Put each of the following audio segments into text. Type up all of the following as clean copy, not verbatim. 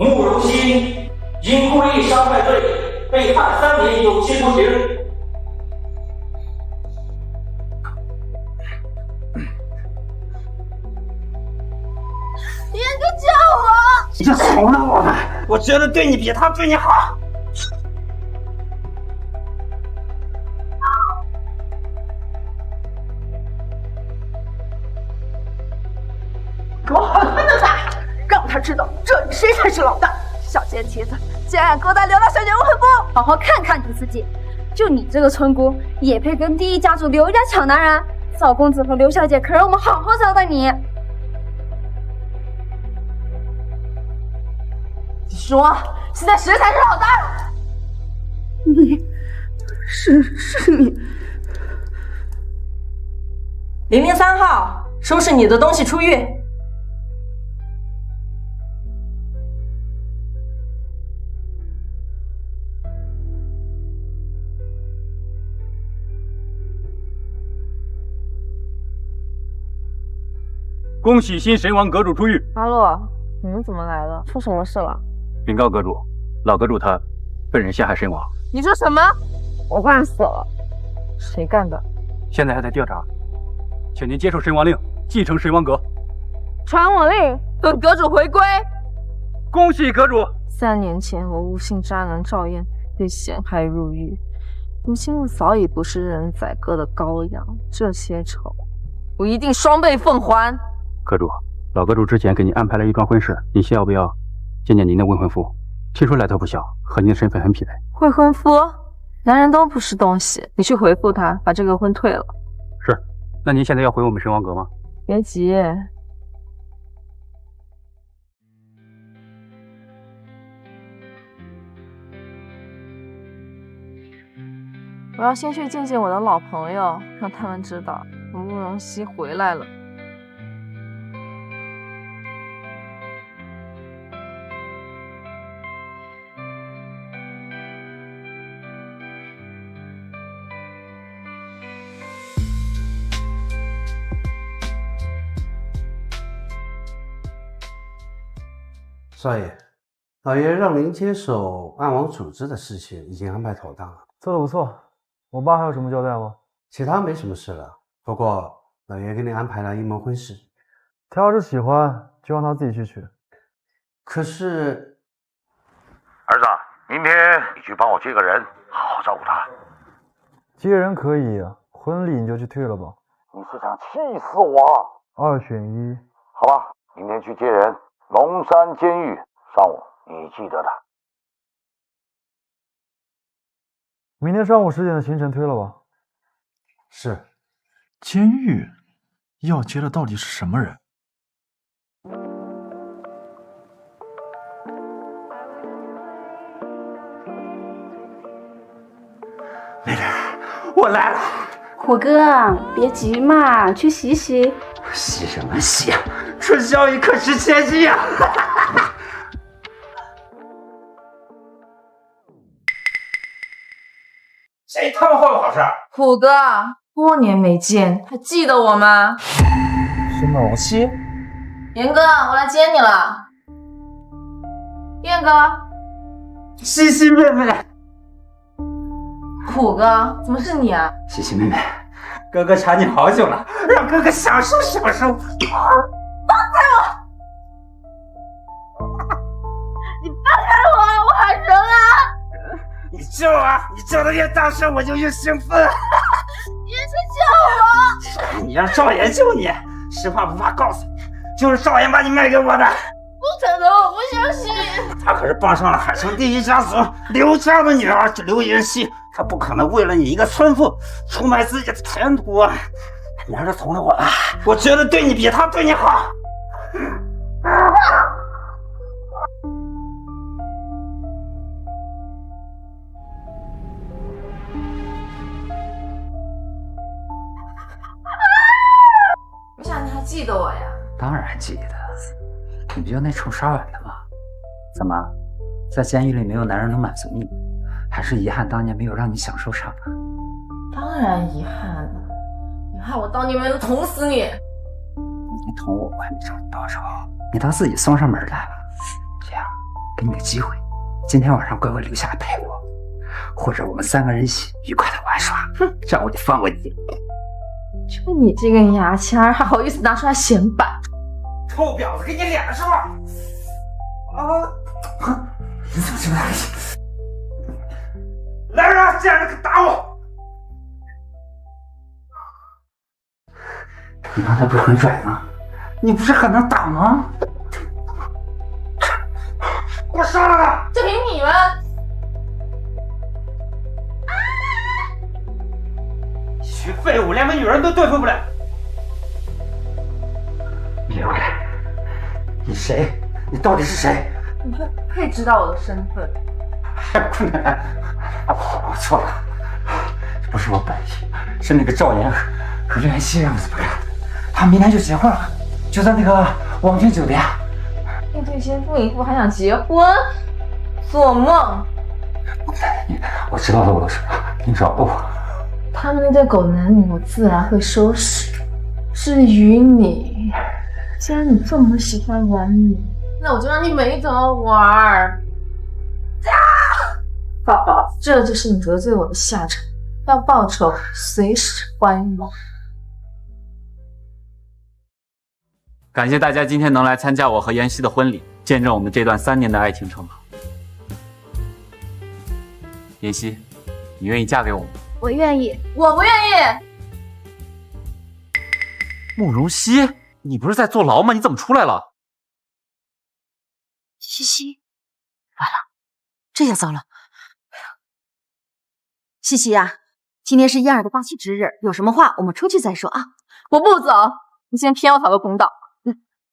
慕容熙因故意伤害罪被判3年有期徒刑。严哥救我！你就从了我吧，我觉得对你比他对你好。给我狠狠的打，让他知道这里谁才是老大！小贱蹄子，竟然勾搭刘大小姐未婚夫！好好看看你自己，就你这个村姑，也配跟第一家主刘家抢男人？赵公子和刘小姐可让我们好好交代你。你说，现在谁才是老大？是你。003号，收拾你的东西出狱。恭喜新神王阁主出狱。阿洛，你们怎么来了？出什么事了？禀告阁主，老阁主他被人陷害身亡。你说什么？我快死了！谁干的？现在还在调查，请您接受神王令，继承神王阁。传我令，等阁主回归。恭喜阁主！3年前，我诬陷渣男赵燕被陷害入狱，如今我早已不是任人宰割的羔羊，这些仇，我一定双倍奉还。阁主，老阁主之前给您安排了一桩婚事，您要不要见见您的未婚夫？听说来头不小，和您的身份很匹配。未婚夫？男人都不是东西，你去回复他，把这个婚退了。是，那您现在要回我们神王阁吗？别急。我要先去见见我的老朋友，让他们知道我慕容熙回来了。少爷，老爷让您接手暗网组织的事情已经安排妥当了。做得不错，我爸还有什么交代吗？其他没什么事了，不过老爷给你安排了一门婚事，他要是喜欢，就让他自己去娶。可是，儿子，明天你去帮我接个人，好好照顾他。接人可以，婚礼你就去退了吧。你是想气死我？2选1。好吧，明天去接人，龙山监狱，上午你记得的。明天上午10点的行程推了吧？是。监狱要接的到底是什么人？妹妹，我来了。虎哥，别急嘛，去洗洗。洗什么洗？春宵一刻值千金呀！谁他妈坏我好事？虎哥，多年没见，还记得我吗？是某期。严哥，我来接你了。燕哥，西西妹妹。虎哥，怎么是你啊？西西妹妹，哥哥查你好久了，让哥哥享受享受。放开我！你放开我！我喊人啊！你救啊！你救的越大声，我就越兴奋。你是救我！你让赵岩救你，实话不怕告诉你，就是赵岩把你卖给我的。不可能，我不相信。他可是傍上了海城第一家族刘家的女儿刘妍希，他不可能为了你一个村妇出卖自己的前途啊！你还是从了我吧，我觉得对你比他对你好。没想到你还记得我呀？当然记得，你不就那臭刷碗的吗？怎么，在监狱里没有男人能满足你，还是遗憾当年没有让你享受上？当然遗憾了，遗憾我当年没能捅死你。你捅我，我还没找你报仇，你倒自己送上门来了。这样，给你个机会，今天晚上乖乖留下来陪我，或者我们3个人一起愉快的玩耍。哼，这样我就放过你。就你这根牙签还好意思拿出来显摆？臭婊子，给你脸是吧？啊！你怎么这么大力？来人啊！见人可打我！你刚才不是很拽吗？你不是很能打吗？给我杀了他！就凭你们！一群废物，连个女人都对付不了。你留开！你谁？你到底是谁？你配知道我的身份？还不能！我错了，不是我本意，是那个赵岩和刘妍希让我这么干的。他们明天就结婚了，就在那个王君酒店。面对先夫一副还想结婚，做梦！我知道了，我的什么？你饶了我！他们那对狗男女，我自然会收拾。至于你，既然你这么喜欢玩女，那我就让你没得玩。宝宝，这就是你得罪我的下场。要报仇，随时欢迎。感谢大家今天能来参加我和妍希的婚礼，见证我们这段3年的爱情长跑。妍希，你愿意嫁给我吗？我愿意。我不愿意。慕容熙，你不是在坐牢吗？你怎么出来了？西西，完了，这下糟了。西西呀，今天是燕儿的大喜之日，有什么话我们出去再说啊。我不走，你先骗我讨个公道。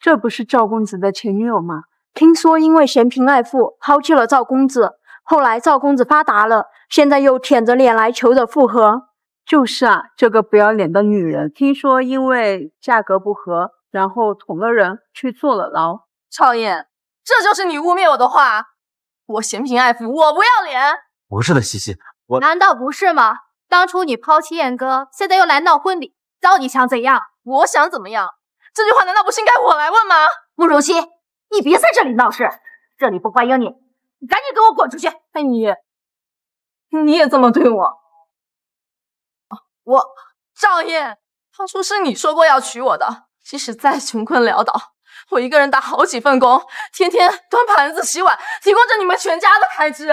这不是赵公子的前女友吗？听说因为嫌贫爱富，抛弃了赵公子。后来赵公子发达了，现在又舔着脸来求着复合。就是啊，这个不要脸的女人，听说因为价格不合，然后捅了人，去坐了牢。赵燕，这就是你污蔑我的话。我嫌贫爱富，我不要脸。不是的，西西，我难道不是吗？当初你抛弃燕哥，现在又来闹婚礼，到底想怎样？我想怎么样？这句话难道不是应该我来问吗？慕容熙，你别在这里闹事，这里不欢迎你，你赶紧给我滚出去！哎，你也这么对我？赵燕，当初是你说过要娶我的，即使再穷困潦倒，我一个人打好几份工，天天端盘子洗碗，提供着你们全家的开支。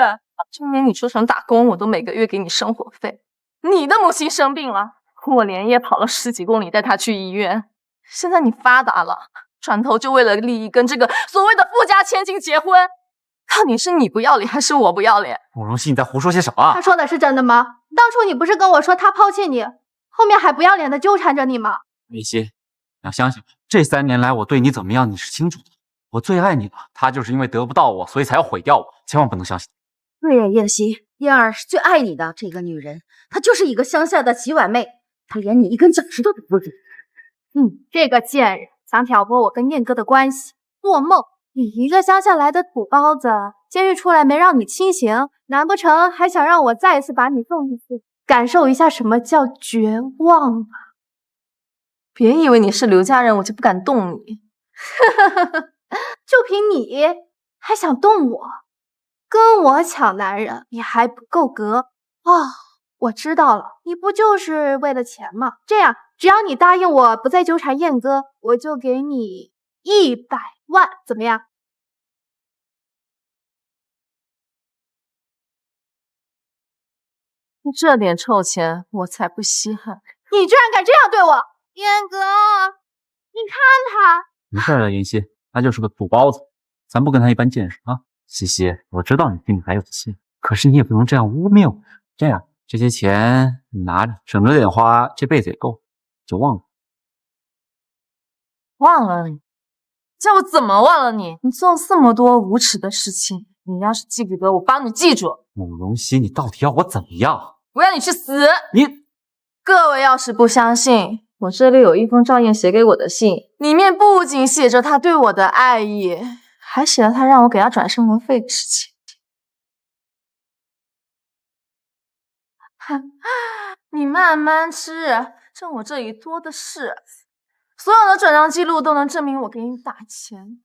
就连你出城打工，我都每个月给你生活费。你的母亲生病了，我连夜跑了10几公里带她去医院。现在你发达了，转头就为了利益跟这个所谓的富家千金结婚，到底是你不要脸还是我不要脸？慕容熙，你在胡说些什么？他说的是真的吗？当初你不是跟我说他抛弃你，后面还不要脸的纠缠着你吗？妍希，你要相信这3年来我对你怎么样你是清楚的。我最爱你了，他就是因为得不到我，所以才要毁掉我，千万不能相信。对呀，燕希，燕儿是最爱你的这个女人，她就是一个乡下的洗碗妹，她连你一根脚趾头都不如。这个贱人想挑拨我跟燕哥的关系，做梦！你一个乡下来的土包子，监狱出来没让你清醒，难不成还想让我再一次把你送进去，感受一下什么叫绝望吧？别以为你是刘家人，我就不敢动你。就凭你还想动我，跟我抢男人，你还不够格啊！我知道了，你不就是为了钱吗？这样，只要你答应我不再纠缠燕哥，我就给你100万，怎么样？这点臭钱我才不稀罕！你居然敢这样对我，燕哥，你看他。没事的，妍希，他就是个土包子，咱不跟他一般见识啊。西西，我知道你心里还有气，可是你也不能这样污蔑我。这样，这些钱你拿着，省着点花，这辈子也够，就忘了。忘了你？叫我怎么忘了你？你做了这么多无耻的事情，你要是记不得，我帮你记住。慕容熙，你到底要我怎么样？我要你去死！你，各位要是不相信，我这里有一封赵燕写给我的信，里面不仅写着他对我的爱意，还写了他让我给他转生活费的事情。你慢慢吃，趁我这里多的是，所有的转账记录都能证明我给你打钱。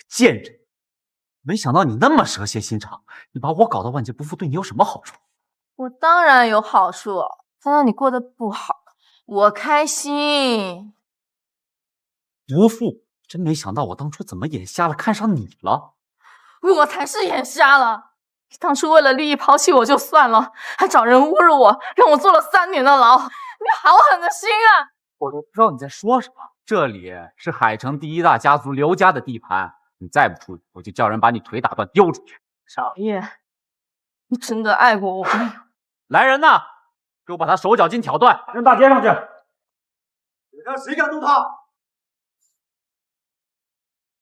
贱人！没想到你那么蛇蝎心肠，你把我搞得万劫不复，对你有什么好处？我当然有好处，看到你过得不好，我开心。不负，真没想到我当初怎么眼瞎了，看上你了。我才是眼瞎了！你当初为了利益抛弃我就算了，还找人侮辱我，让我坐了3年的牢，你好狠的心啊！我都不知道你在说什么。这里是海城第1大家族刘家的地盘，你再不出去，我就叫人把你腿打断丢出去。少爷，你真的爱过我没有？来人呐，给我把他手脚筋挑断，扔大街上去！我看谁敢动他！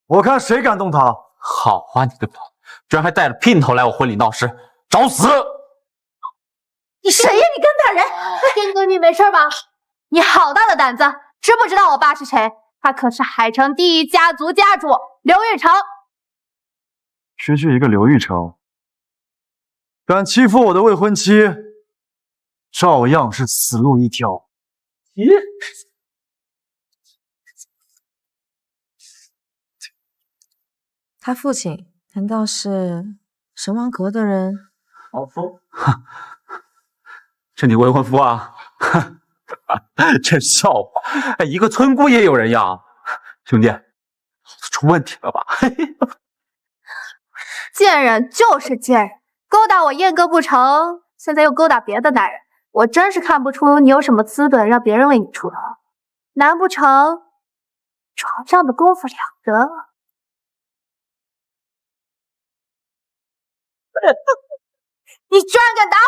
我看谁敢动他！好啊，你个婊，居然还带着姘头来我婚礼闹事，找死！你谁呀？你跟他人？天哥，你没事吧？你好大的胆子！知不知道我爸是谁？他可是海城第1家族家主刘玉成。区区一个刘玉成，敢欺负我的未婚妻，照样是死路一条。他父亲难道是神王阁的人？老夫，是你未婚夫啊？真笑话！哎，一个村姑也有人要，兄弟，出问题了吧？贱人就是贱人，勾搭我燕哥不成，现在又勾搭别的男人，我真是看不出你有什么资本让别人为你出头。难不成床上的功夫了得？你居然敢打我！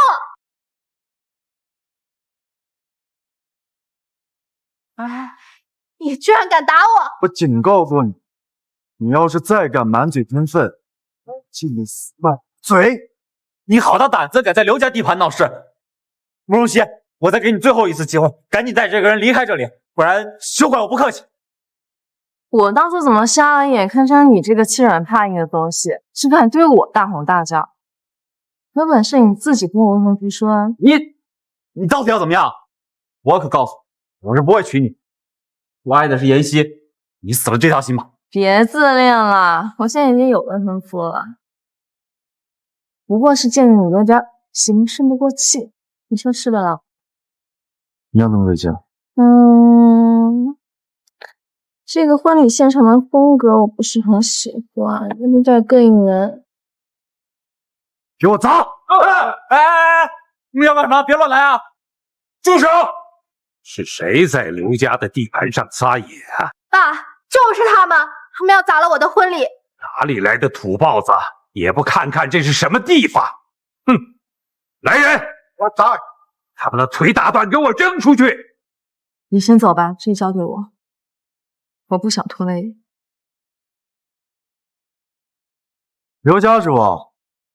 哎，你居然敢打我！我警告过你，你要是再敢满嘴喷粪，记你死满嘴！你好大胆子，敢在刘家地盘闹事！慕容熙，我再给你最后一次机会，赶紧带这个人离开这里，不然休怪我不客气。我当初怎么瞎了眼，看上你这个欺软怕硬的东西，是敢对我大吼大叫？有本事你自己跟我未婚夫说啊！你到底要怎么样？我可告诉你，我是不会娶你。我爱的是妍希，你死了这条心吧。别自恋了，我现在已经有未婚夫了，不过是见着你有点心生不过气，你说是吧，老？你要怎么回家？这个婚礼现场的风格我不是很喜欢，有点膈应人。给我砸！你们要干什么？别乱来啊！住手！是谁在刘家的地盘上撒野啊？爸，就是他们，他们要砸了我的婚礼。哪里来的土包子？也不看看这是什么地方！哼！来人，我砸！他们的腿打断，给我扔出去！你先走吧，这交给我，我不想拖累。刘家主，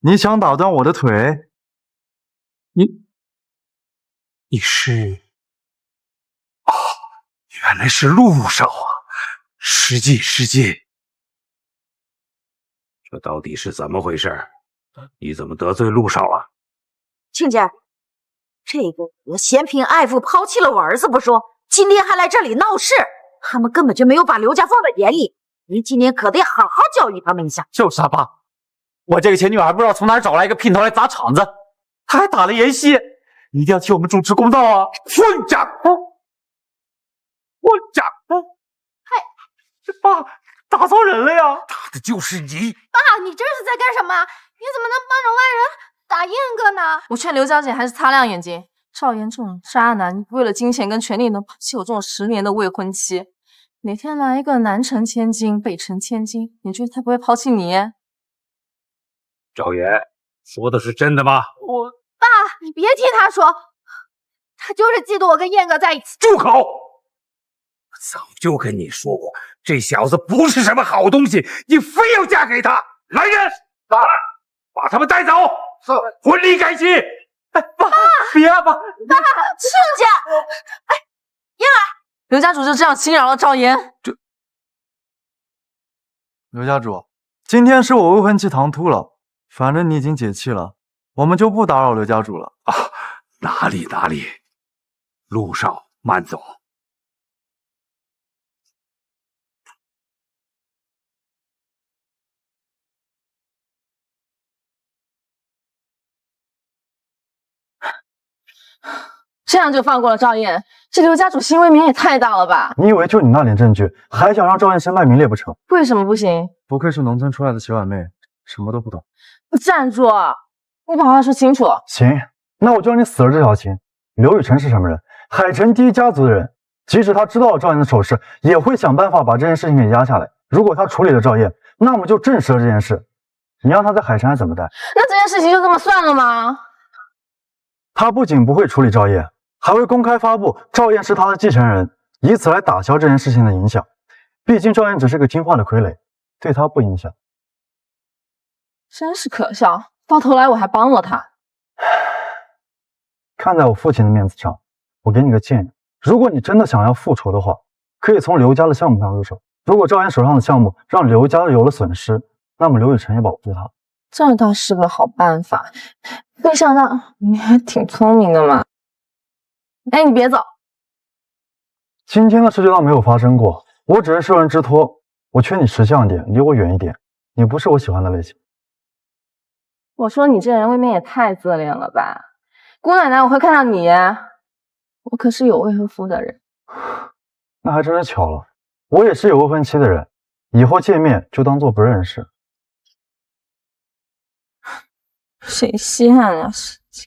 你想打断我的腿？你是？哦，原来是陆少啊！失敬失敬。这到底是怎么回事？你怎么得罪陆少了？亲家，这个嫌贫爱富抛弃了我儿子不说，今天还来这里闹事，他们根本就没有把刘家放在眼里。您今天可得好好教育他们一下。就是啊，爸，我这个前女友还不知道从哪儿找来一个姘头来砸场子，他还打了妍希，你一定要替我们主持公道啊！混账！混账！这爸打错人了呀！打的就是你！爸，你这是在干什么？你怎么能帮着外人打燕哥呢？我劝刘小姐还是擦亮眼睛，赵岩这种渣男，为了金钱跟权力能抛弃我这种10年的未婚妻，哪天来一个南城千金北城千金，你觉得他不会抛弃你？赵岩说的是真的吗？爸，你别听他说，他就是嫉妒我跟燕哥在一起。住口！我早就跟你说过，这小子不是什么好东西，你非要嫁给他。来人，把他们带走。是，婚礼改期。哎，爸，别啊，爸！亲家，哎，燕儿，刘家主就这样侵扰了赵岩。刘家主，今天是我未婚妻唐突了，反正你已经解气了，我们就不打扰刘家主了。啊，哪里，陆少，慢走。这样就放过了赵燕，这刘家主心未免也太大了吧？你以为就你那点证据，还想让赵燕先卖名列不成？为什么不行？不愧是农村出来的洗碗妹，什么都不懂。站住！你把话说清楚。行，那我就让你死了这条心。刘雨辰是什么人？海城第一家族的人，即使他知道了赵燕的丑事，也会想办法把这件事情给压下来。如果他处理了赵燕，那么就证实了这件事。你让他在海城还怎么待？那这件事情就这么算了吗？他不仅不会处理赵燕，还会公开发布赵燕是他的继承人，以此来打消这件事情的影响。毕竟赵燕只是个听话的傀儡，对他不影响。真是可笑，到头来我还帮了他。看在我父亲的面子上，我给你个建议，如果你真的想要复仇的话，可以从刘家的项目上入手。如果赵燕手上的项目让刘家有了损失，那么刘雨辰也保不住他。这倒是个好办法，没想到你还挺聪明的嘛。哎，你别走，今天的事就当没有发生过，我只是受人之托。我劝你识相点，离我远一点，你不是我喜欢的类型。我说你这人未免也太自恋了吧？姑奶奶，我会看上你，我可是有未婚夫的人。那还真是巧了，我也是有未婚妻的人，以后见面就当做不认识。谁稀罕呀？神经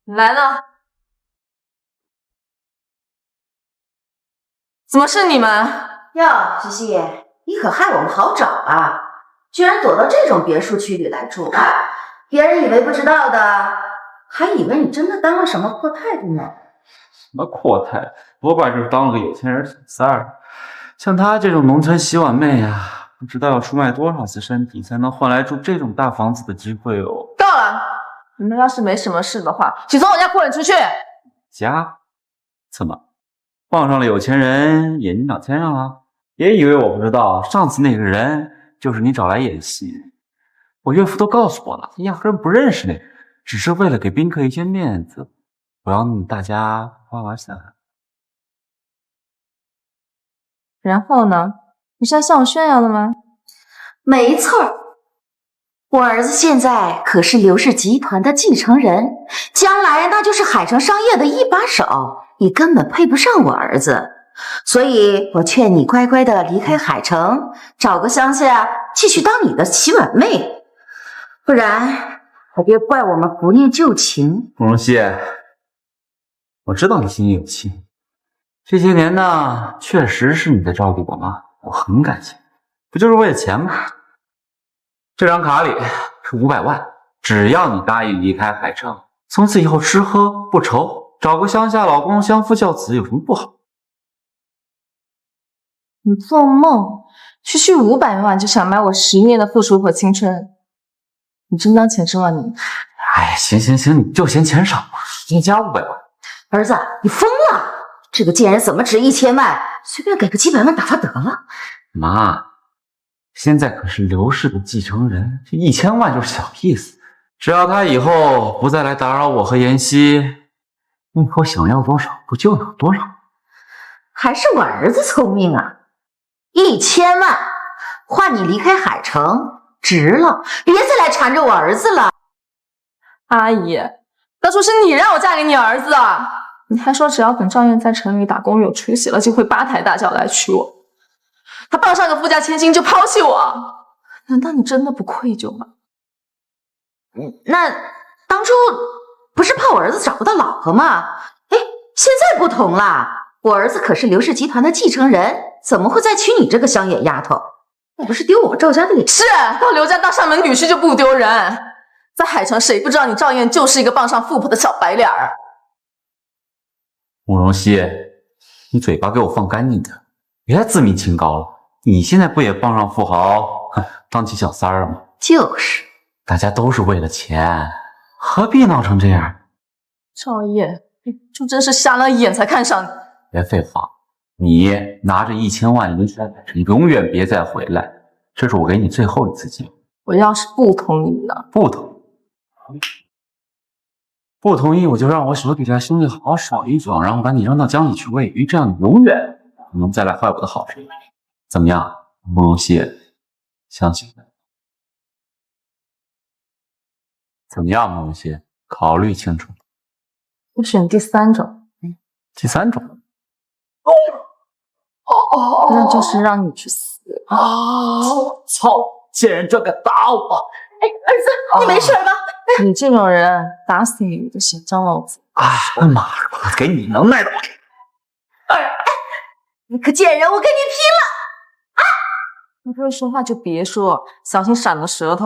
病！来了，怎么是你们？哟，西西，你可害我们好找啊！居然躲到这种别墅区里来住，别人以为不知道的，还以为你真的当了什么阔太太呢。什么阔太，多半就是当了个有钱人小三儿。像她这种农村洗碗妹啊，不知道要出卖多少次身体才能换来住这种大房子的机会哦。够了！你们要是没什么事的话，请从我家滚出去！家？怎么傍上了有钱人，眼睛长天上了？别以为我不知道，上次那个人就是你找来演戏。我岳父都告诉我了，你压根不认识那个人，只是为了给宾客一些面子，不让大家花花散。然后呢？你是来向我炫耀的吗？没错，我儿子现在可是刘氏集团的继承人，将来那就是海城商业的一把手，你根本配不上我儿子。所以我劝你乖乖的离开海城，找个乡下继续当你的洗碗妹，不然可别怪我们不念旧情。慕容熙，我知道你心里有气，这些年呢，确实是你在照顾我妈，我很感谢。不就是为了钱吗？这张卡里是500万，只要你答应离开海城，从此以后吃喝不愁，找个乡下老公相夫教子，有什么不好？你做梦！区区500万就想买我10年的付出和青春，你真当钱挣了你？哎，行行行，你就嫌钱少嘛，再加500万。儿子，你疯了！这个贱人怎么值1000万？随便给个几百万打发得了。妈，现在可是刘氏的继承人，这1000万就是小意思。只要他以后不再来打扰我和妍希，你以后想要多少不就有多少？还是我儿子聪明啊！1000万换你离开海城，值了！别再来缠着我儿子了。阿姨，当初是你让我嫁给你儿子的，你还说只要等赵燕在城里打工有出息了，就会8抬大轿来娶我。他傍上个富家千金就抛弃我，难道你真的不愧疚吗？那当初不是怕我儿子找不到老婆吗？哎，现在不同啦，我儿子可是刘氏集团的继承人，怎么会再娶你这个乡野丫头？那不是丢我赵家的脸？是，到刘家当上门女婿就不丢人。在海城，谁不知道你赵燕就是一个傍上富婆的小白脸儿？慕容熙，你嘴巴给我放干净点，别自命清高了。你现在不也傍上富豪，当起小三儿了吗？就是，大家都是为了钱，何必闹成这样？赵燕，就真是瞎了眼才看上你。别废话，你拿着1000万离开海城，永远别再回来。这是我给你最后一次机会。我要是不同意呢？不同意，我就让我手底下兄弟好好爽一爽，然后把你扔到江里去喂鱼，这样你永远不能再来坏我的好事。怎么样，慕容熙？相信我。怎么样，慕容熙？考虑清楚。我选第3种。第3种。那就是让你去死。操！贱人转个打我！哎，儿子，你没事吧？你这种人，打死你都嫌脏老子。哎妈，我给你能耐的，我给。你个贱人，我跟你拼了！你不会说话就别说，小心闪了舌头。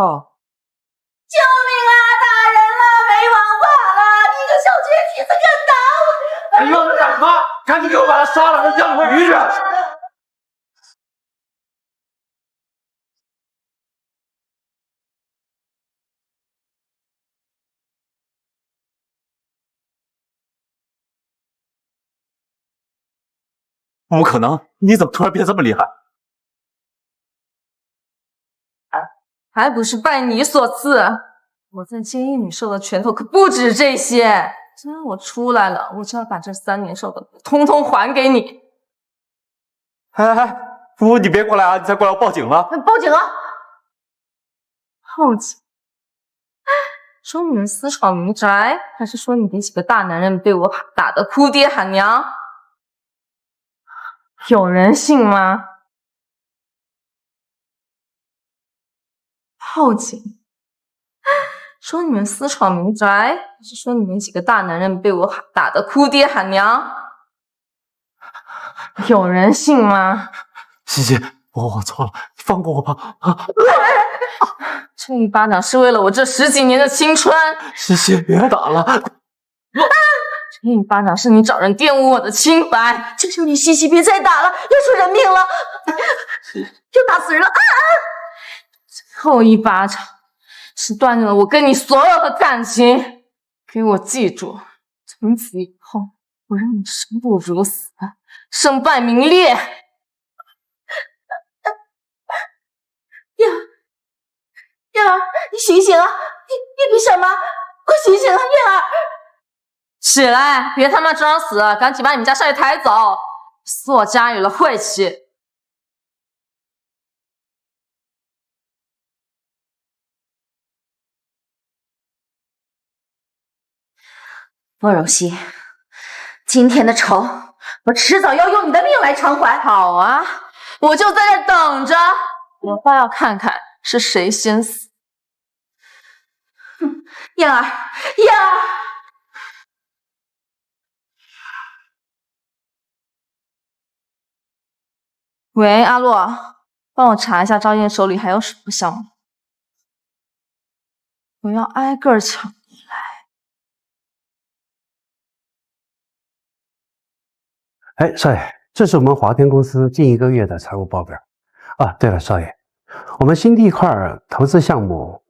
救命啊！打人了，没王法了！你个小瘸蹄子敢打我！你愣着干什么？赶紧给我把他杀了，让家里会鱼去！不可能！你怎么突然变这么厉害？还不是拜你所赐。我在监狱里受的拳头可不止这些。既然我出来了，我就要把这3年受的通通还给你。夫，你别过来啊！你再过来我报警了。报警啊！报警？说你们私闯民宅，还是说你们几个大男人被我打得哭爹喊娘？有人信吗？报警？说你们私闯民宅，还是说你们几个大男人被我打得哭爹喊娘？有人信吗？西西，我错了，你放过我吧！这一巴掌是为了我这10几年的青春。西西，别打了！这一巴掌是你找人玷污我的清白。求求你，西西，别再打了，要出人命了！又打死人了！最后一巴掌是断了我跟你所有的感情。给我记住，从此以后，我让你生不如死，身败名裂。燕儿，你醒醒啊！你比什么？快醒醒啊，燕儿！起来，别他妈装死，赶紧把你们家少爷抬走，死我家里了晦气。慕容熙，今天的仇，我迟早要用你的命来偿还。好啊，我就在这等着，我倒要看看是谁先死。燕儿，燕儿！喂，阿洛，帮我查一下赵燕手里还有什么项目，我要挨个抢过来。哎，少爷，这是我们华天公司近1个月的财务报表。啊，对了，少爷，我们新地块投资项目，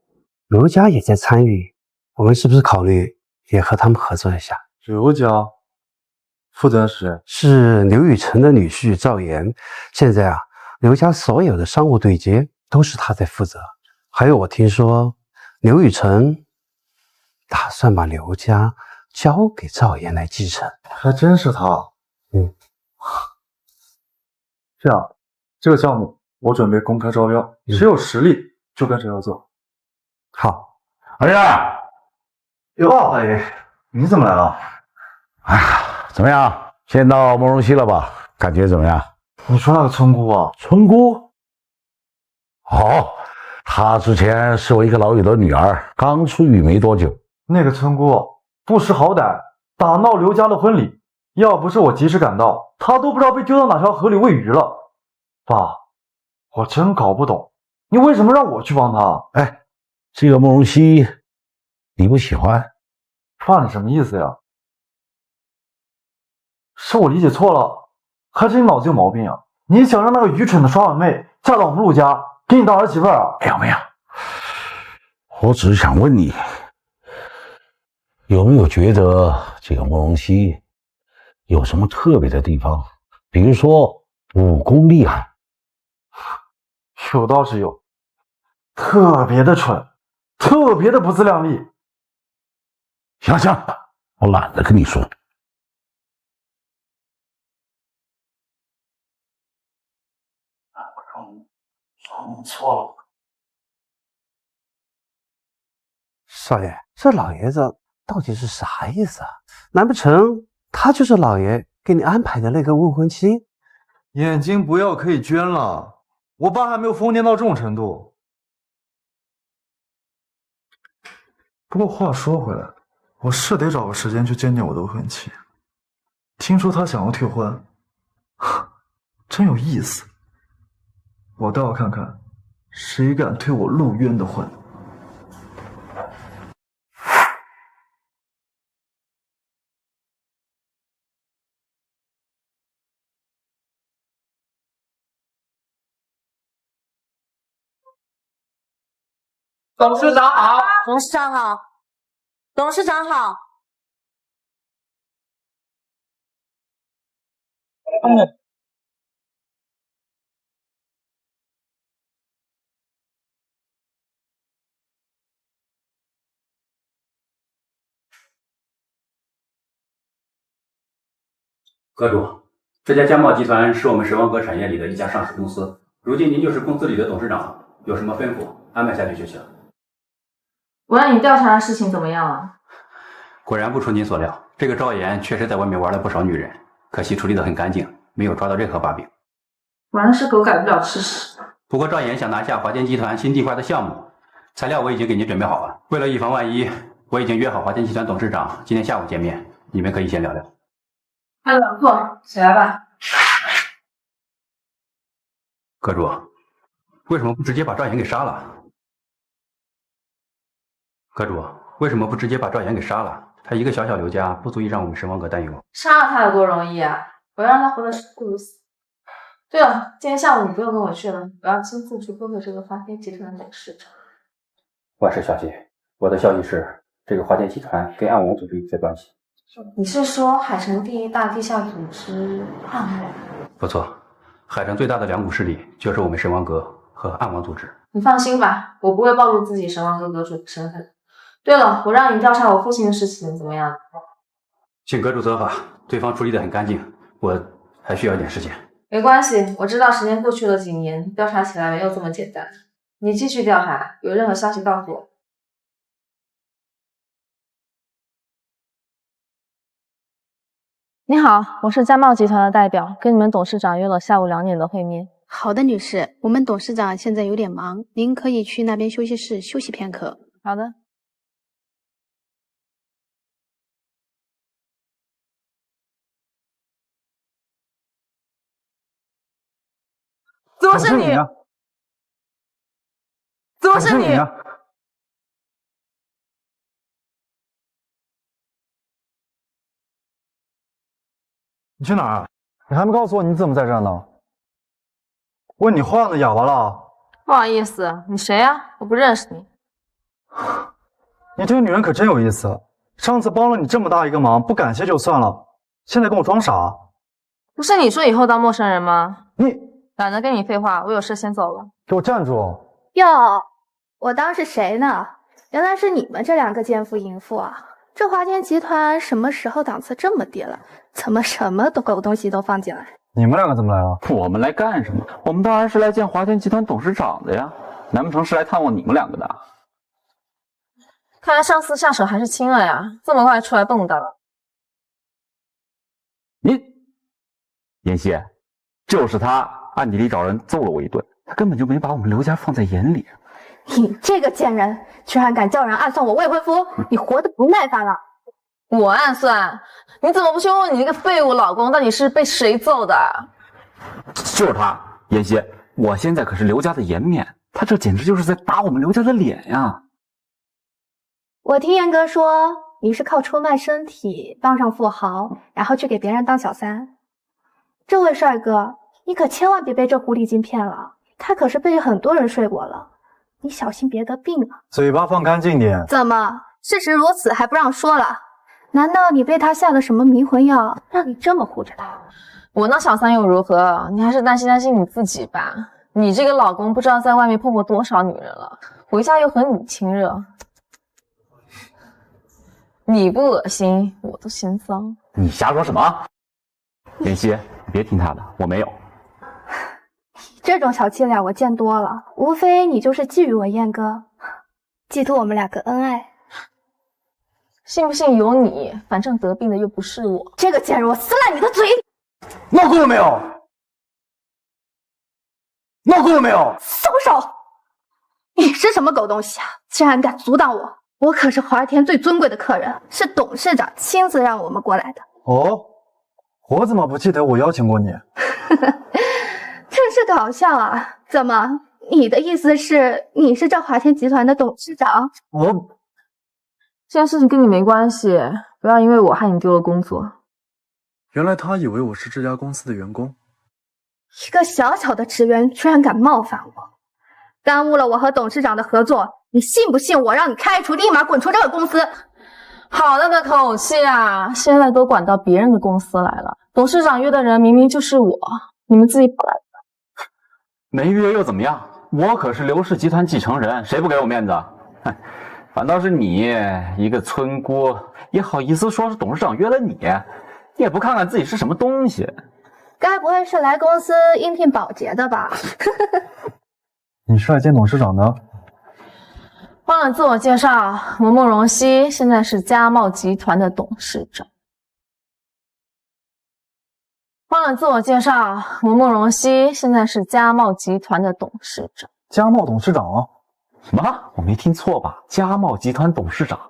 刘家也在参与，我们是不是考虑也和他们合作一下？刘家负责人是谁？是刘雨辰的女婿赵岩。现在啊，刘家所有的商务对接都是他在负责。还有，我听说刘雨辰打算把刘家交给赵岩来继承。还真是他。这样，这个项目我准备公开招标，谁有实力就跟谁合作。好，儿子，哟，大爷，你怎么来了？哎呀，怎么样？见到慕容熙了吧？感觉怎么样？你说那个村姑啊？村姑？哦，她之前是我一个老友的女儿，刚出狱没多久。那个村姑不识好歹，打闹刘家的婚礼。要不是我及时赶到，她都不知道被丢到哪条河里喂鱼了。爸，我真搞不懂，你为什么让我去帮她？哎，这个慕容熙，你不喜欢？爸，你什么意思呀？是我理解错了，还是你脑子有毛病啊？你想让那个愚蠢的双婉妹嫁到我们陆家，给你当儿媳妇啊？没有没有，我只是想问你，有没有觉得这个慕容熙有什么特别的地方？比如说武功厉害？有倒是有，特别的蠢，特别的不自量力。行行，我懒得跟你说。错了，少爷，这老爷子到底是啥意思啊？难不成他就是老爷给你安排的那个未婚妻？眼睛不要可以捐了，我爸还没有疯癫到这种程度。不过话说回来，我是得找个时间去见见我的未婚妻。听说她想要退婚，真有意思。我倒要看看，谁敢退我陆渊的婚。董事长好，董事长好，董事长好。阁主，这家家贸集团是我们神王阁产业里的一家上市公司，如今您就是公司里的董事长，有什么吩咐安排下去就行。我让你调查的事情怎么样了？果然不出您所料，这个赵岩确实在外面玩了不少女人，可惜处理得很干净，没有抓到任何把柄。果然是狗改不了吃屎。不过赵岩想拿下华建集团新地块的项目，材料我已经给您准备好了。为了以防万一，我已经约好华建集团董事长今天下午见面，你们可以先聊聊。看得不错，起来吧。阁主，为什么不直接把赵岩给杀了？阁主，为什么不直接把赵岩给杀了？他一个小小刘家，不足以让我们神王阁担忧。杀了他有多容易啊？我要让他活得不如死。对了，今天下午你不用跟我去了，我要亲自去会会这个华天集团的董事长。万事小姐，我的消息是，这个华建集团跟暗网组织有些关系。你是说海城第一大地下组织暗网？不错，海城最大的两股势力就是我们神王阁和暗网组织。你放心吧，我不会暴露自己神王阁阁主的身份。对了，我让你调查我父亲的事情怎么样？请阁主责罚，对方处理得很干净，我还需要一点时间。没关系，我知道时间过去了几年，调查起来没有这么简单。你继续调查，有任何消息告诉我。你好，我是家贸集团的代表，跟你们董事长约了下午2点的会面。好的，女士，我们董事长现在有点忙，您可以去那边休息室休息片刻。好的。怎么是你？怎么是你？你去哪儿？你还没告诉我你怎么在这儿呢？问你话呢，哑巴了？不好意思，你谁呀？我不认识你。你这个女人可真有意思，上次帮了你这么大一个忙，不感谢就算了，现在跟我装傻。不是你说以后当陌生人吗？你懒得跟你废话，我有事先走了。给我站住！哟，我当是谁呢？原来是你们这2个奸夫淫妇啊！这华天集团什么时候档次这么低了？怎么什么狗东西都放进来？你们2个怎么来了？我们来干什么？我们当然是来见华天集团董事长的呀，难不成是来探望你们2个的？看来上司下手还是轻了呀，这么快出来蹦跶。你，妍希，就是他暗地里找人揍了我一顿，他根本就没把我们刘家放在眼里。你这个贱人，居然敢叫人暗算我未婚夫，你活得不耐烦了！我暗算？你怎么不去问问你那个废物老公到底是被谁揍的？就是他，妍希，我现在可是刘家的颜面，他这简直就是在打我们刘家的脸呀！我听严哥说，你是靠出卖身体当上富豪，然后去给别人当小三。这位帅哥，你可千万别被这狐狸精骗了，他可是被很多人睡过了，你小心别得病啊！嘴巴放干净点。怎么，事实如此还不让说了？难道你被他下了什么迷魂药，让你这么护着他？我那小三又如何？你还是担心你自己吧。你这个老公不知道在外面碰过多少女人了，回家又和你亲热，你不恶心，我都嫌脏。你瞎说什么？妍希，你别听他的，我没有。这种小伎俩我见多了，无非你就是觊觎我燕哥，嫉妒我们2个恩爱。信不信由你，反正得病的又不是我。这个贱人，我撕烂你的嘴！闹够了没有？闹够了没有？松手！你是什么狗东西啊？竟然敢阻挡我！我可是华天最尊贵的客人，是董事长亲自让我们过来的。哦，我怎么不记得我邀请过你？真是搞笑啊！怎么，你的意思是你是这华天集团的董事长？这件事情跟你没关系，不要因为我害你丢了工作。原来他以为我是这家公司的员工。一个小小的职员居然敢冒犯我，耽误了我和董事长的合作，你信不信我让你开除，立马滚出这个公司？好大的口气啊！现在都管到别人的公司来了，董事长约的人明明就是我，你们自己跑来的。没约又怎么样？我可是刘氏集团继承人，谁不给我面子？哼，反倒是你一个村姑，也好意思说是董事长约了你，你也不看看自己是什么东西。该不会是来公司应聘保洁的吧？你是来见董事长的？忘了自我介绍，我孟荣熙现在是嘉茂集团的董事长。忘了自我介绍，我孟荣熙现在是嘉茂集团的董事长。嘉茂董事长啊？什么？我没听错吧？嘉茂集团董事长？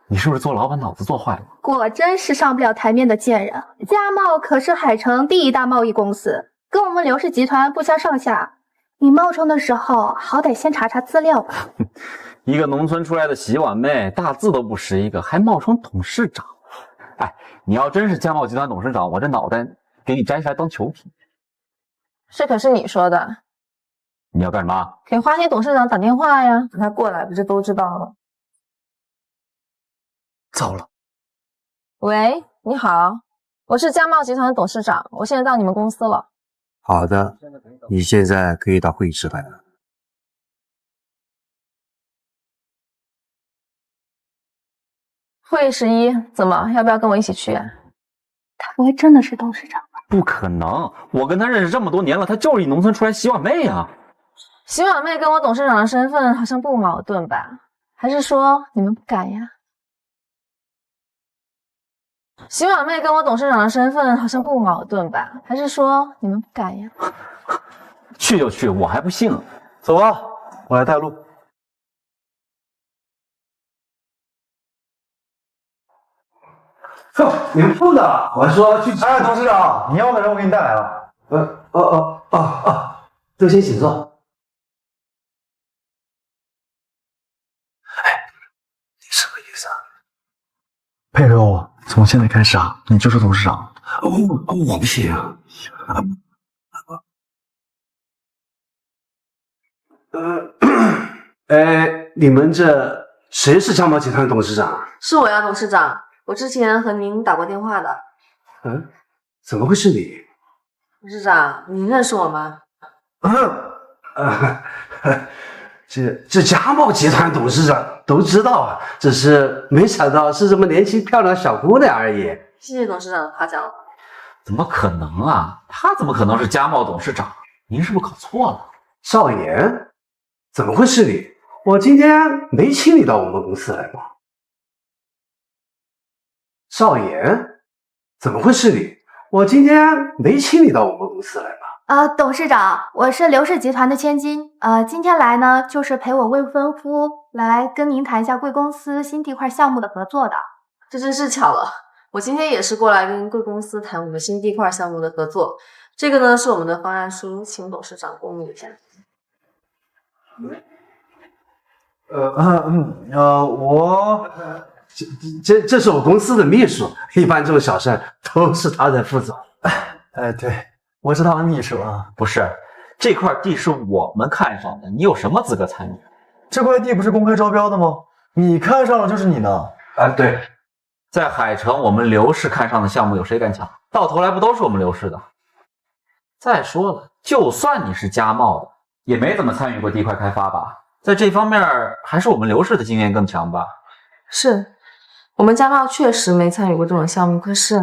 你是不是做老板脑子做坏了？果真是上不了台面的贱人。嘉茂可是海城第一大贸易公司，跟我们刘氏集团不相上下。你冒充的时候，好歹先查查资料吧。一个农村出来的洗碗妹，大字都不识一个，还冒充董事长。哎，你要真是嘉茂集团董事长，我这脑袋给你摘下来当球皮。这可是你说的。你要干什么？给华天董事长打电话呀，让他过来，不就都知道了？糟了！喂，你好，我是嘉茂集团的董事长，我现在到你们公司了。好的，你现在可以到会议室来了。会议室1，怎么，要不要跟我一起去？他不会真的是董事长吧？不可能，我跟他认识这么多年了，他就是一农村出来洗碗妹啊。洗碗妹跟我董事长的身份好像不矛盾吧？还是说你们不敢呀？洗碗妹跟我董事长的身份好像不矛盾吧？还是说你们不敢呀？去就去，我还不信了。走吧，我来带路。哼，你们不的，我还说去。哎，董事长，你要的人我给你带来了。都先请坐。哎，你什么意思啊？配合我，从现在开始啊，你就是董事长。我不行。你们这谁是嘉茂集团董事长？是我呀，董事长。我之前和您打过电话的。怎么会是你？董事长，您认识我吗？这嘉茂集团董事长都知道啊，只是没想到是这么年轻漂亮小姑娘而已。谢谢董事长的夸奖。怎么可能啊？他怎么可能是嘉茂董事长？您是不是搞错了？赵岩，怎么会是你？我今天没请你到我们公司来吗？赵岩，怎么会是你？我今天没请你到我们公司来吧？董事长，我是刘氏集团的千金，今天来呢，就是陪我未婚夫来跟您谈一下贵公司新地块项目的合作的。这真是巧了，我今天也是过来跟贵公司谈我们新地块项目的合作。这个呢是我们的方案书，请董事长公布一下。这是我公司的秘书，一般这种小事都是他在负责。哎，对，我是他的秘书啊。不是，这块地是我们看上的，你有什么资格参与？这块地不是公开招标的吗？你看上了就是你的。对，在海城我们刘氏看上的项目有谁敢抢？到头来不都是我们刘氏的？再说了，就算你是嘉茂的，也没怎么参与过地块开发吧？在这方面还是我们刘氏的经验更强吧？是，我们嘉茂确实没参与过这种项目，可是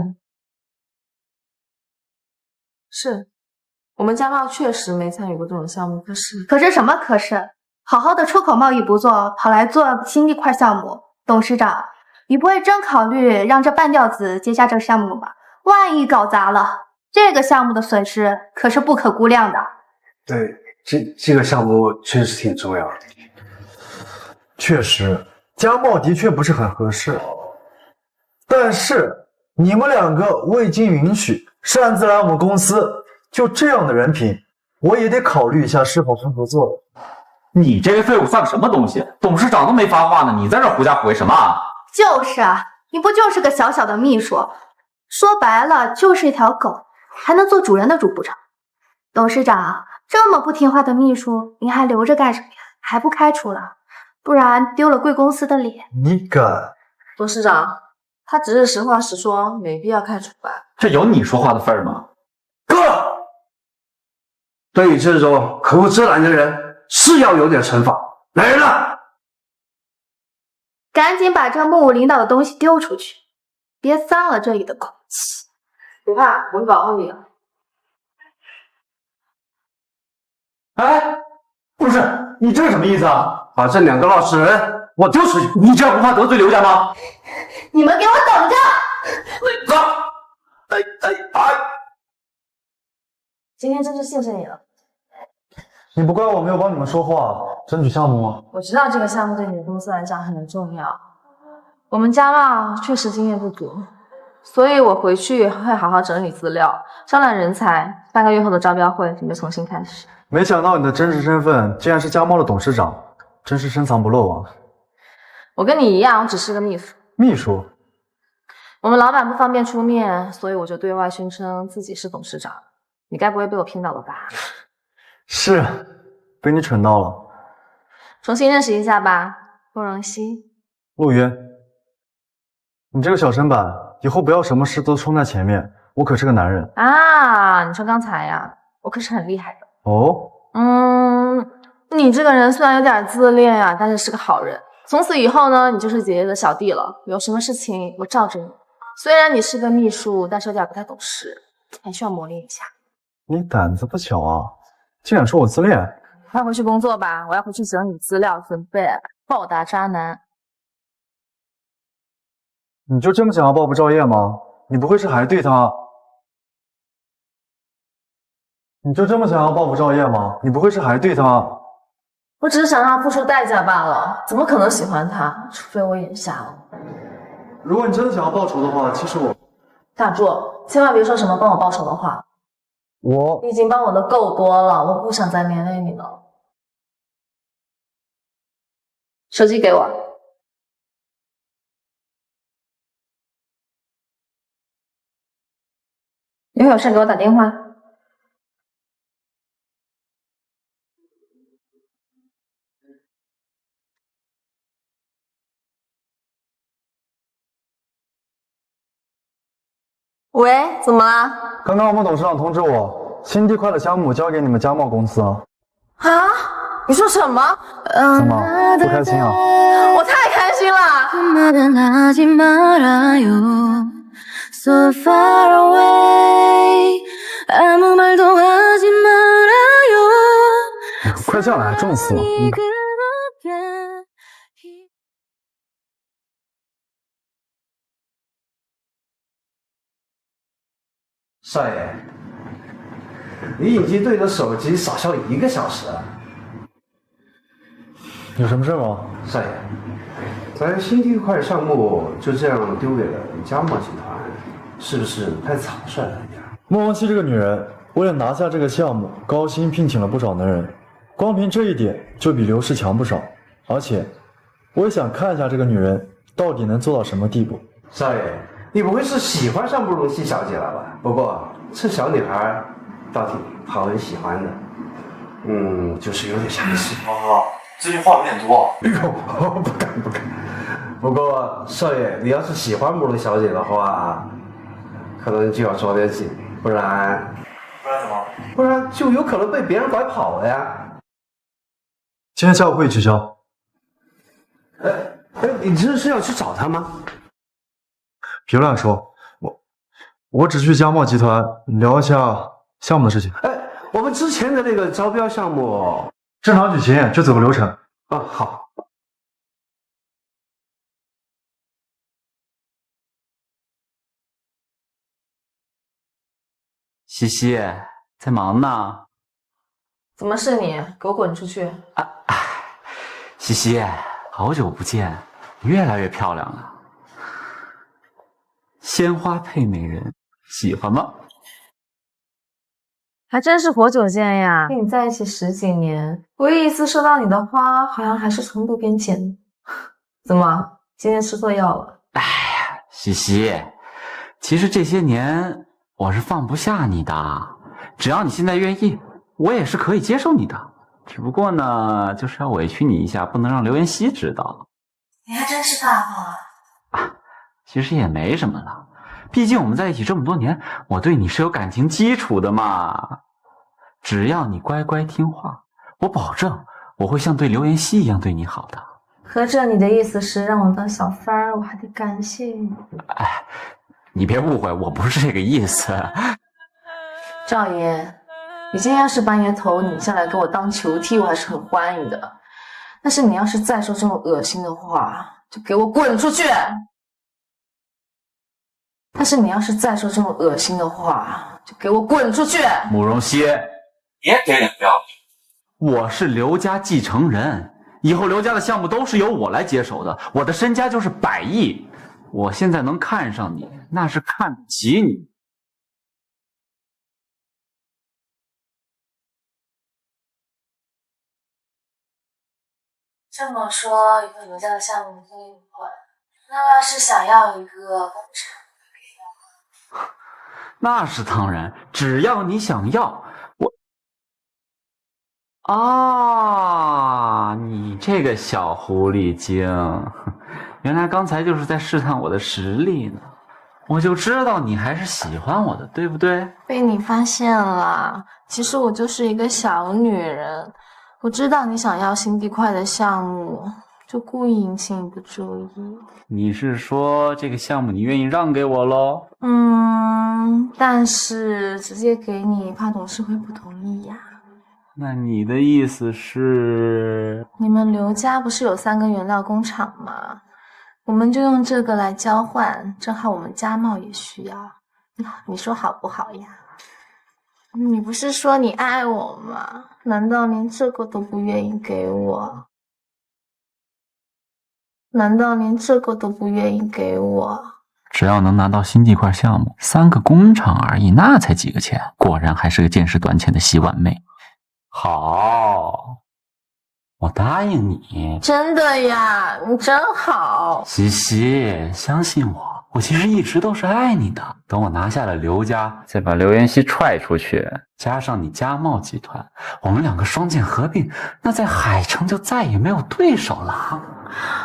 我们嘉茂确实没参与过这种项目，可是什么可是？好好的出口贸易不做，跑来做新地块项目，董事长，你不会真考虑让这半吊子接下这个项目吧？万一搞砸了，这个项目的损失可是不可估量的。对，这个项目确实挺重要的。确实，加茂的确不是很合适，但是你们两个未经允许擅自来我们公司，就这样的人品，我也得考虑一下是否分合作。你这个废物算个什么东西？董事长都没发话呢，你在这狐假虎威什么啊？就是啊，你不就是个小小的秘书，说白了就是一条狗，还能做主人的主不成？董事长，这么不听话的秘书，您还留着干什么呀？还不开除了？不然丢了贵公司的脸。你敢？董事长，他只是实话实说，没必要开除吧？这有你说话的份儿吗？够了！对于这种口无遮拦的人，是要有点惩罚。来人了！赶紧把这幕务领导的东西丢出去，别脏了这里的空气。别怕，我会保护你的。哎，不是，你这是什么意思啊？把这2个闹事人我丢出去！你这样不怕得罪刘家吗？你们给我等着！走！今天真是谢谢你了。你不怪我没有帮你们说话，争取项目吗？我知道这个项目对你的公司来讲很重要，我们家嘛确实经验不足，所以我回去会好好整理资料，招揽人才。半个月后的招标会准备重新开始。没想到你的真实身份竟然是加茂的董事长，真是深藏不露啊！我跟你一样，我只是个秘书。秘书？我们老板不方便出面，所以我就对外宣称自己是董事长。你该不会被我骗到了吧？是，被你蠢到了。重新认识一下吧，慕容熙。陆渊，你这个小身板，以后不要什么事都冲在前面，我可是个男人啊！你说刚才呀，我可是很厉害的。哦。你这个人虽然有点自恋呀，但是是个好人。从此以后呢，你就是姐姐的小弟了，有什么事情我罩着你。虽然你是个秘书，但是有点不太懂事，还需要磨练一下。你胆子不小啊，竟敢说我自恋！快回去工作吧，我要回去整理资料，准备报答渣男。你就这么想要报复赵烨吗？你不会是还对他？你就这么想要报复赵烨吗？你不会是还对他？我只是想让他付出代价罢了，怎么可能喜欢他？除非我眼瞎了。如果你真的想要报仇的话，其实我……大柱，千万别说什么帮我报仇的话。你已经帮我的够多了，我不想再连累你了。手机给我。一会儿有事给我打电话。喂，怎么啦？刚刚我们董事长通知我，新地块的项目交给你们加茂公司了。啊？你说什么？怎么不开心啊？我太开心了！快下来，重死了！少爷，你已经对着手机傻笑1个小时了。有什么事吗？少爷，咱新地块项目就这样丢给了加茂集团，是不是太草率了一点？莫王熙这个女人，为了拿下这个项目，高薪聘请了不少能人，光凭这一点就比刘氏强不少。而且，我也想看一下这个女人到底能做到什么地步。少爷，你不会是喜欢上慕容熙小姐了吧？不过这小女孩倒挺讨人喜欢的，就是有点强势。最近话有点多。哎呦，不敢。不过少爷，你要是喜欢慕容小姐的话，可能就要抓点紧，不然怎么？不然就有可能被别人拐跑了呀。今天下午会议取消。你这是要去找他吗？别乱说，我只去加茂集团聊一下项目的事情。我们之前的那个招标项目正常举行，就走个流程。好。西西在忙呢。怎么是你？给我滚出去！西西，好久不见，你越来越漂亮了。鲜花配美人，喜欢吗？还真是活久见呀！跟你在一起10几年，唯一一次收到你的花，好像还是从路边捡的。怎么，今天吃错药了？西西，其实这些年我是放不下你的，只要你现在愿意，我也是可以接受你的。只不过呢，就是要委屈你一下，不能让刘妍希知道。你还真是大方啊！其实也没什么了，毕竟我们在一起这么多年，我对你是有感情基础的嘛。只要你乖乖听话，我保证我会像对刘妍希一样对你好的。合着你的意思是让我当小三儿，我还得感谢你？你别误会，我不是这个意思。赵岩，你今天要是把你的头拧下来给我当球踢，我还是很欢迎的。但是你要是再说这么恶心的话，就给我滚出去！但是你要是再说这么恶心的话，就给我滚出去！慕容熙，别给脸不要脸！我是刘家继承人，以后刘家的项目都是由我来接手的，我的身家就是100亿。我现在能看上你，那是看得起你。这么说，以后刘家的项目归你管，那要是想要一个工厂，那是当然，只要你想要，你这个小狐狸精，原来刚才就是在试探我的实力呢。我就知道你还是喜欢我的，对不对？被你发现了，其实我就是一个小女人。我知道你想要新地块的项目，就故意引起你的注意。你是说这个项目你愿意让给我咯？但是直接给你，怕董事会不同意呀。那你的意思是？你们刘家不是有3个原料工厂吗？我们就用这个来交换，正好我们家贸也需要。你说好不好呀？你不是说你爱我吗？难道连这个都不愿意给我？只要能拿到新地块项目，3个工厂而已，那才几个钱，果然还是个见识短浅的洗碗妹。好，我答应你。真的呀，你真好。西西，相信我。我其实一直都是爱你的。等我拿下了刘家，再把刘妍希踹出去，加上你家贸集团，我们2个双剑合并，那在海城就再也没有对手了。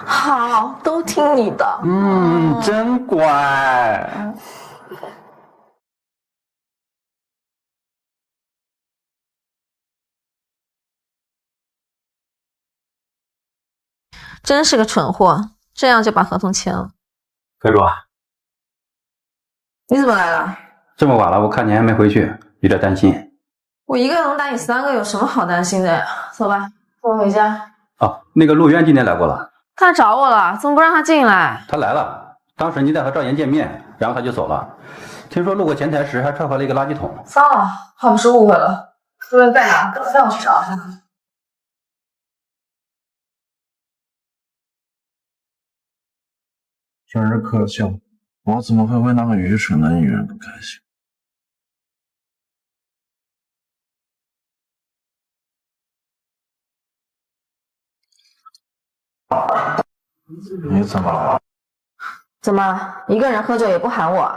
好，都听你的。真乖。真是个蠢货，这样就把合同签了。阁主啊，你怎么来了？这么晚了，我看你还没回去，有点担心。我一个人能打你3个，有什么好担心的呀？走吧，跟我回家。那个陆渊今天来过了，他来找我了，怎么不让他进来？他来了，当时你带和赵岩见面，然后他就走了。听说路过前台时还串回了一个垃圾桶。糟了，怕不是误会了。陆渊在哪？带我去找他。真是可笑，我怎么会为那个愚蠢的女人不开心？你怎么了？怎么一个人喝酒也不喊我？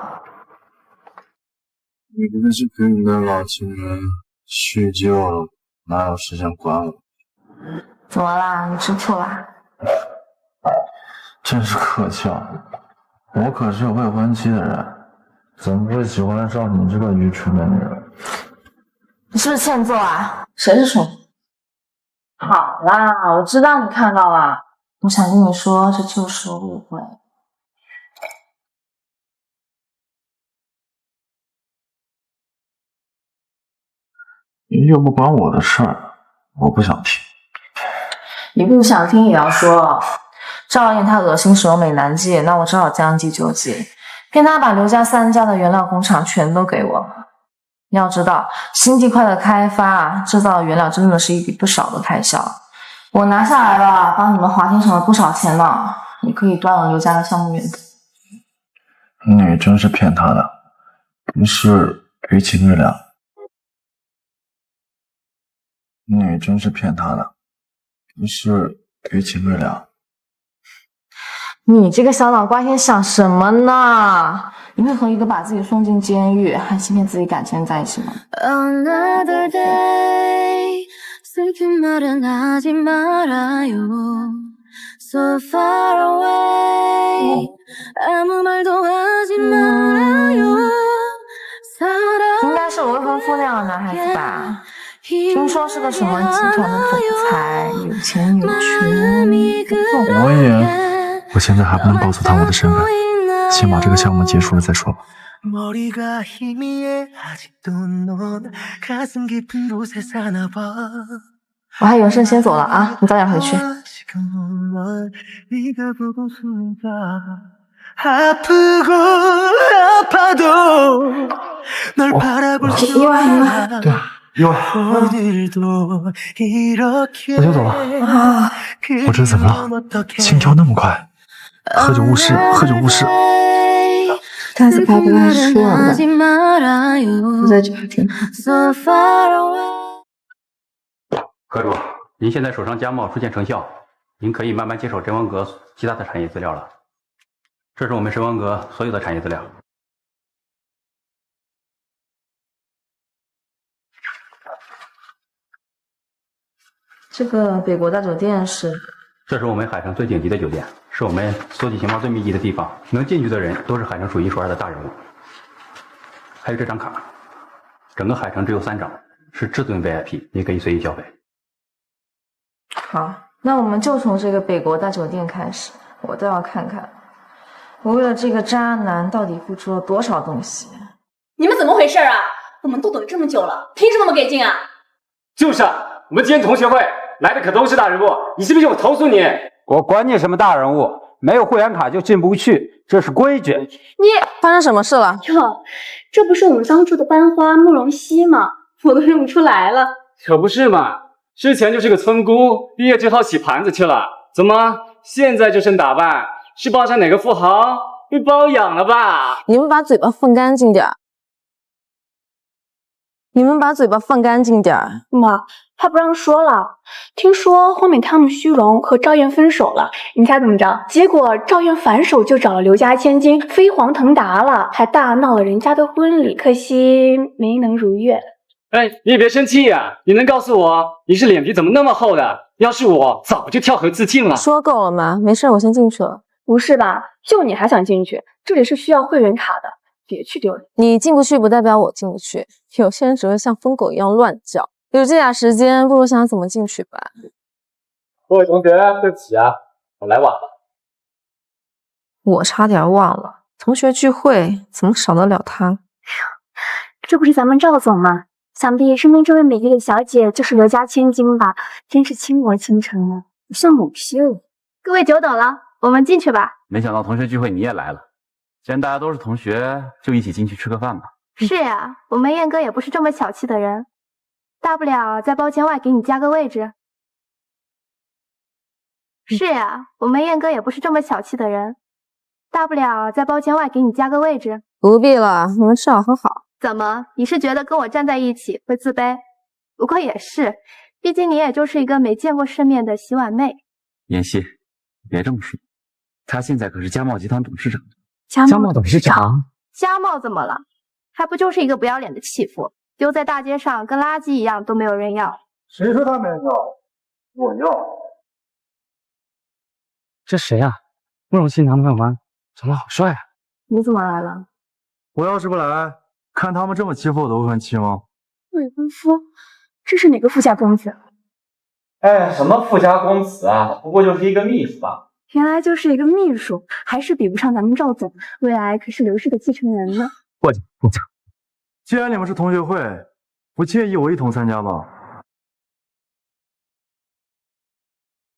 你不是跟你的老情人叙旧了，哪有时间管我？怎么啦？你吃醋啦？真是可笑，我可是有未婚妻的人，怎么会喜欢上你这个愚蠢的女人？你是不是欠揍啊？谁是蠢？好啦，我知道你看到了，我想跟你说，这就是误会。又不关我的事儿，我不想听。你不想听也要说。赵燕她恶心守美难记，那我只好将计就计，骗她把刘家3家的原料工厂全都给我。你要知道，新地块的开发、制造原料真的是一笔不少的开销。我拿下来了，帮你们华天省了不少钱呢。你可以断了刘家的项目原则。你真是骗他的，不是于情未了。你真是骗他的，不是于情未了。你这个小脑瓜天想什么呢？你会和一个把自己送进监狱还欺骗自己感情的在一起吗？ Another day 슬픈 말은 하지 말아요 So far away 아무 말도 하지 말아요 应该是未婚夫那样的男孩子吧？听说是个什么集团的总裁，有钱有权。我现在还不能告诉他我的身份，先把这个项目结束了再说吧。 머리가 희미해 아직도 넌 가슴 깊은 곳에 사나 봐 我还有事先走了啊，你早点回去。 네가 보고 숨가 아프고 아파도 널 바라볼 수 없어 对，意外。 오늘도 이렇게 我就走了。我这怎么了？心跳那么快？喝酒误事，喝酒误事。 上次拍不太是这样的，不在酒店。科主，您现在手上加贸出现成效，您可以慢慢接手真文阁其他的产业资料了。这是我们神文阁所有的产业资料。这个北国大酒店是？这是我们海城最顶级的酒店，是我们搜集情报最密集的地方，能进去的人都是海城数一数二的大人物。还有这张卡，整个海城只有3张，是至尊 VIP， 你可以随意消费。好，那我们就从这个北国大酒店开始，我倒要看看，我为了这个渣男到底付出了多少东西。你们怎么回事啊？我们都等这么久了，凭什么不给进啊？就是啊，我们今天同学会来的可都是大人物，你信不信我投诉你？我管你什么大人物，没有会员卡就进不去，这是规矩。你发生什么事了？哟，这不是我们当初的班花慕容熙吗？我都认不出来了。可不是嘛，之前就是个村姑，毕业之后洗盘子去了，怎么现在就身打扮？是抱上哪个富豪被包养了吧？你们把嘴巴放干净点。你们把嘴巴放干净点儿。妈，他不让说了。听说后面汤姆虚荣和赵燕分手了，你猜怎么着？结果赵燕反手就找了刘家千金飞黄腾达了，还大闹了人家的婚礼，可惜没能如愿。哎，你也别生气呀，你能告诉我你是脸皮怎么那么厚的？要是我早就跳河自尽了。说够了吗？没事，我先进去了。不是吧？就你还想进去？这里是需要会员卡的。别去丢人！你进不去不代表我进不去，有些人只会像疯狗一样乱叫。有这点时间，不如想想怎么进去吧。各位同学，对不起啊，我来晚了。我差点忘了，同学聚会怎么少得了他？这不是咱们赵总吗？想必身边这位美丽的小姐就是刘家千金吧？真是倾国倾城啊，像母系了。各位久等了，我们进去吧。没想到同学聚会你也来了。既然大家都是同学，就一起进去吃个饭吧。是呀，我们燕哥也不是这么小气的人，大不了在包间外给你加个位置。是呀，我们燕哥也不是这么小气的人，大不了在包间外给你加个位置。不必了，你们吃好喝好。怎么，你是觉得跟我站在一起会自卑？不过也是，毕竟你也就是一个没见过世面的洗碗妹。妍希，别这么说，他现在可是家贸集团董事长。家贸董事长？家贸怎么了？还不就是一个不要脸的弃妇，丢在大街上跟垃圾一样，都没有人要。谁说他没要？我要。这谁啊？慕容熙男朋友吗？长得好帅啊！你怎么来了？我要是不来，看他们这么欺负我的未婚妻吗？未婚夫？这是哪个富家公子？哎，什么富家公子啊，不过就是一个秘书吧。原来就是一个秘书，还是比不上咱们赵总，未来可是刘氏的继承人呢。过奖。既然你们是同学会，不介意我一同参加吗？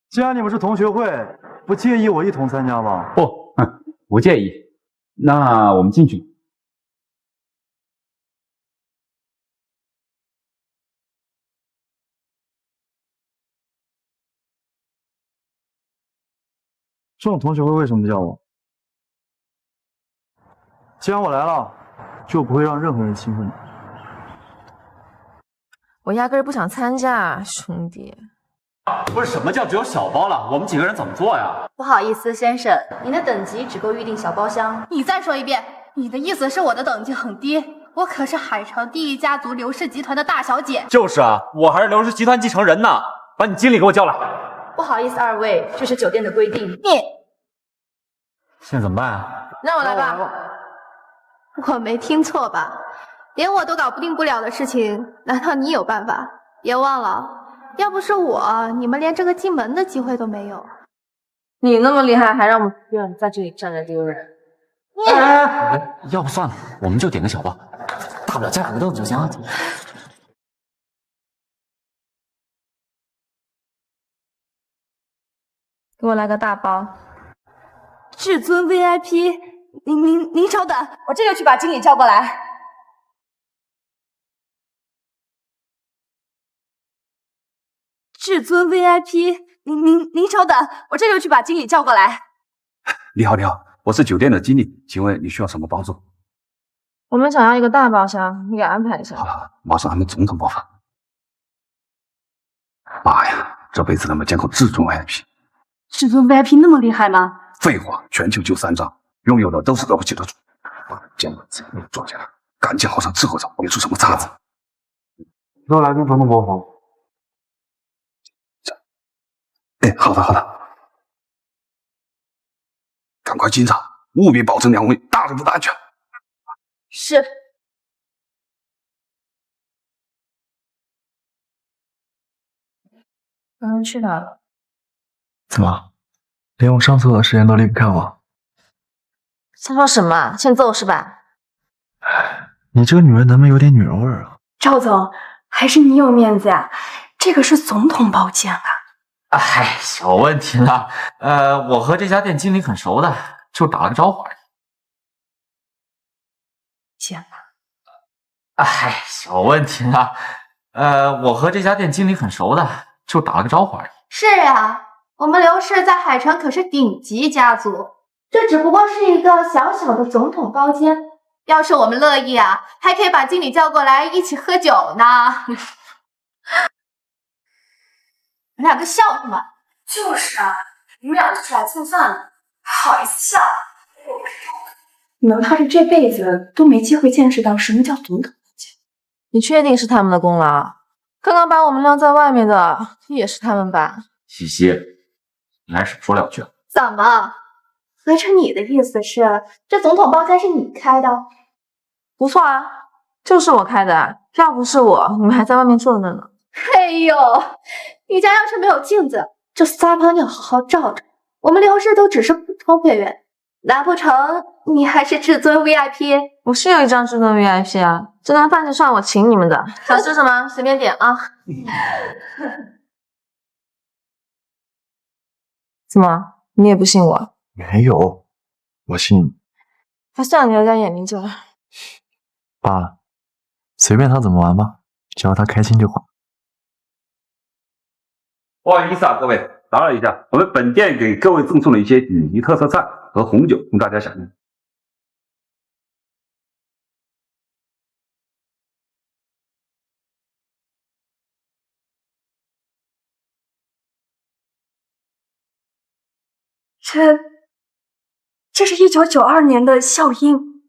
既然你们是同学会，不介意我一同参加吗？不介意。那我们进去。这种同学会为什么不叫我？既然我来了，就不会让任何人欺负你。我压根儿不想参加，兄弟。不是什么叫只有小包了？我们几个人怎么做呀？不好意思，先生，您的等级只够预定小包厢。你再说一遍，你的意思是我的等级很低？我可是海城第一家族刘氏集团的大小姐。就是啊，我还是刘氏集团继承人呢。把你经理给我叫来。不好意思，二位，这是酒店的规定。你现在怎么办啊？让我来吧。我没听错吧？连我都搞不定不了的事情，难道你有办法？别忘了，要不是我，你们连这个进门的机会都没有。你那么厉害，还让我们在这里站着丢人？要不算了，我们就点个小包，大不了加2个豆子就行了。给我来个大包。至尊 VIP， 您稍等，我这就去把经理叫过来。至尊 VIP， 您稍等，我这就去把经理叫过来。你好，我是酒店的经理，请问你需要什么帮助？我们想要一个大包厢，你给安排一下。好了，马上安排总统包房。妈呀，这辈子他妈见过至尊 VIP。至尊 VIP 那么厉害吗？废话，全球就3张，拥有的都是了不起的主。见过自己坐下来，赶紧好生伺候着，别出什么岔子。让我来跟总统包房。哎，好的，赶快进场，务必保证2位大人的安全。是。刚刚去哪了？怎么，连我上厕所的时间都离不开我？瞎说什么？欠揍是吧？你这个女人能不能有点女人味儿啊？赵总，还是你有面子呀，这个是总统包间啊。哎，小问题了。我和这家店经理很熟的，就打了个招呼而已。天哪！哎，小问题了。我和这家店经理很熟的，就打了个招呼而已。是啊，我们刘氏在海城可是顶级家族，这只不过是一个小小的总统包间。要是我们乐意啊，还可以把经理叫过来一起喝酒呢。你们两个笑什么？就是啊，你们俩是来蹭饭的，还好意思笑？你们怕是这辈子都没机会见识到什么叫总统。你确定是他们的功劳？刚刚把我们晾在外面的也是他们吧？西西，你还是说2句。怎么？合着你的意思是，这总统包间是你开的？不错啊，就是我开的，要不是我，你们还在外面坐着呢。哎呦，你家要是没有镜子，这撒泡尿好好照照。我们刘氏都只是普通会员，难不成你还是至尊 VIP？ 我是有一张至尊 VIP 啊，这顿饭就算我请你们的。想吃什么随便点啊。怎么，你也不信我？没有，我信你。还算了，你有点眼力劲儿。罢了，随便他怎么玩吧，只要他开心就好。不好意思啊，各位，打扰一下，我们本店给各位赠送了一些顶级特色菜和红酒，供大家享用。这是1992年的笑音。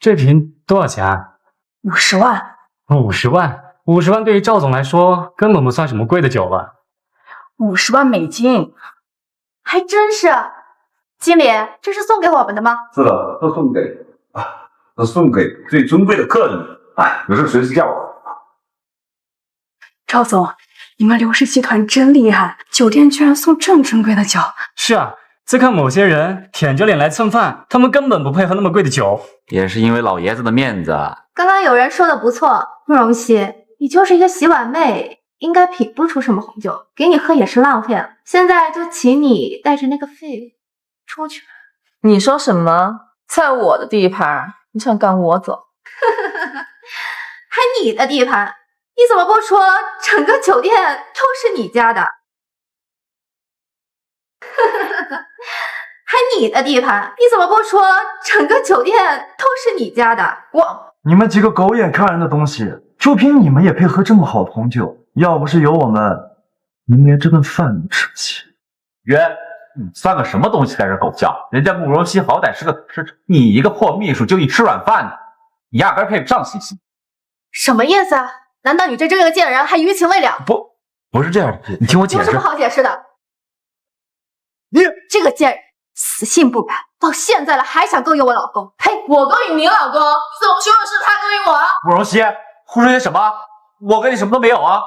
这瓶多少钱啊？50万。50万，50万对于赵总来说根本不算什么贵的酒吧。50万美金，还真是。经理，这是送给我们的吗？是的，都送给最尊贵的客人。哎，有事随时叫我。赵总，你们刘氏集团真厉害，酒店居然送这么珍贵的酒。是啊，再看某些人舔着脸来蹭饭，他们根本不配喝那么贵的酒。也是因为老爷子的面子。刚刚有人说的不错，慕容熙，你就是一个洗碗妹，应该品不出什么红酒，给你喝也是浪费了。现在就请你带着那个废物出去吧。你说什么？在我的地盘，你想赶我走？还你的地盘？你怎么不说整个酒店都是你家的？你的地盘，你怎么不说整个酒店都是你家的？你们几个狗眼看人的东西，就凭你们也配喝这么好的红酒？要不是有我们，你们连这顿饭都吃不起。约，你算个什么东西在这狗叫？人家慕容熙好歹是个师承，你一个破秘书就一吃软饭的，你压根配不上西西。什么意思啊？难道你对这个贱人还余情未了？不是这样的，你听我解释。有什么好解释的？你这个贱人死性不改，到现在了还想勾引我老公。呸！我勾引你老公，怎么说的是他勾引我？慕容熙，胡说些什么？我跟你什么都没有啊！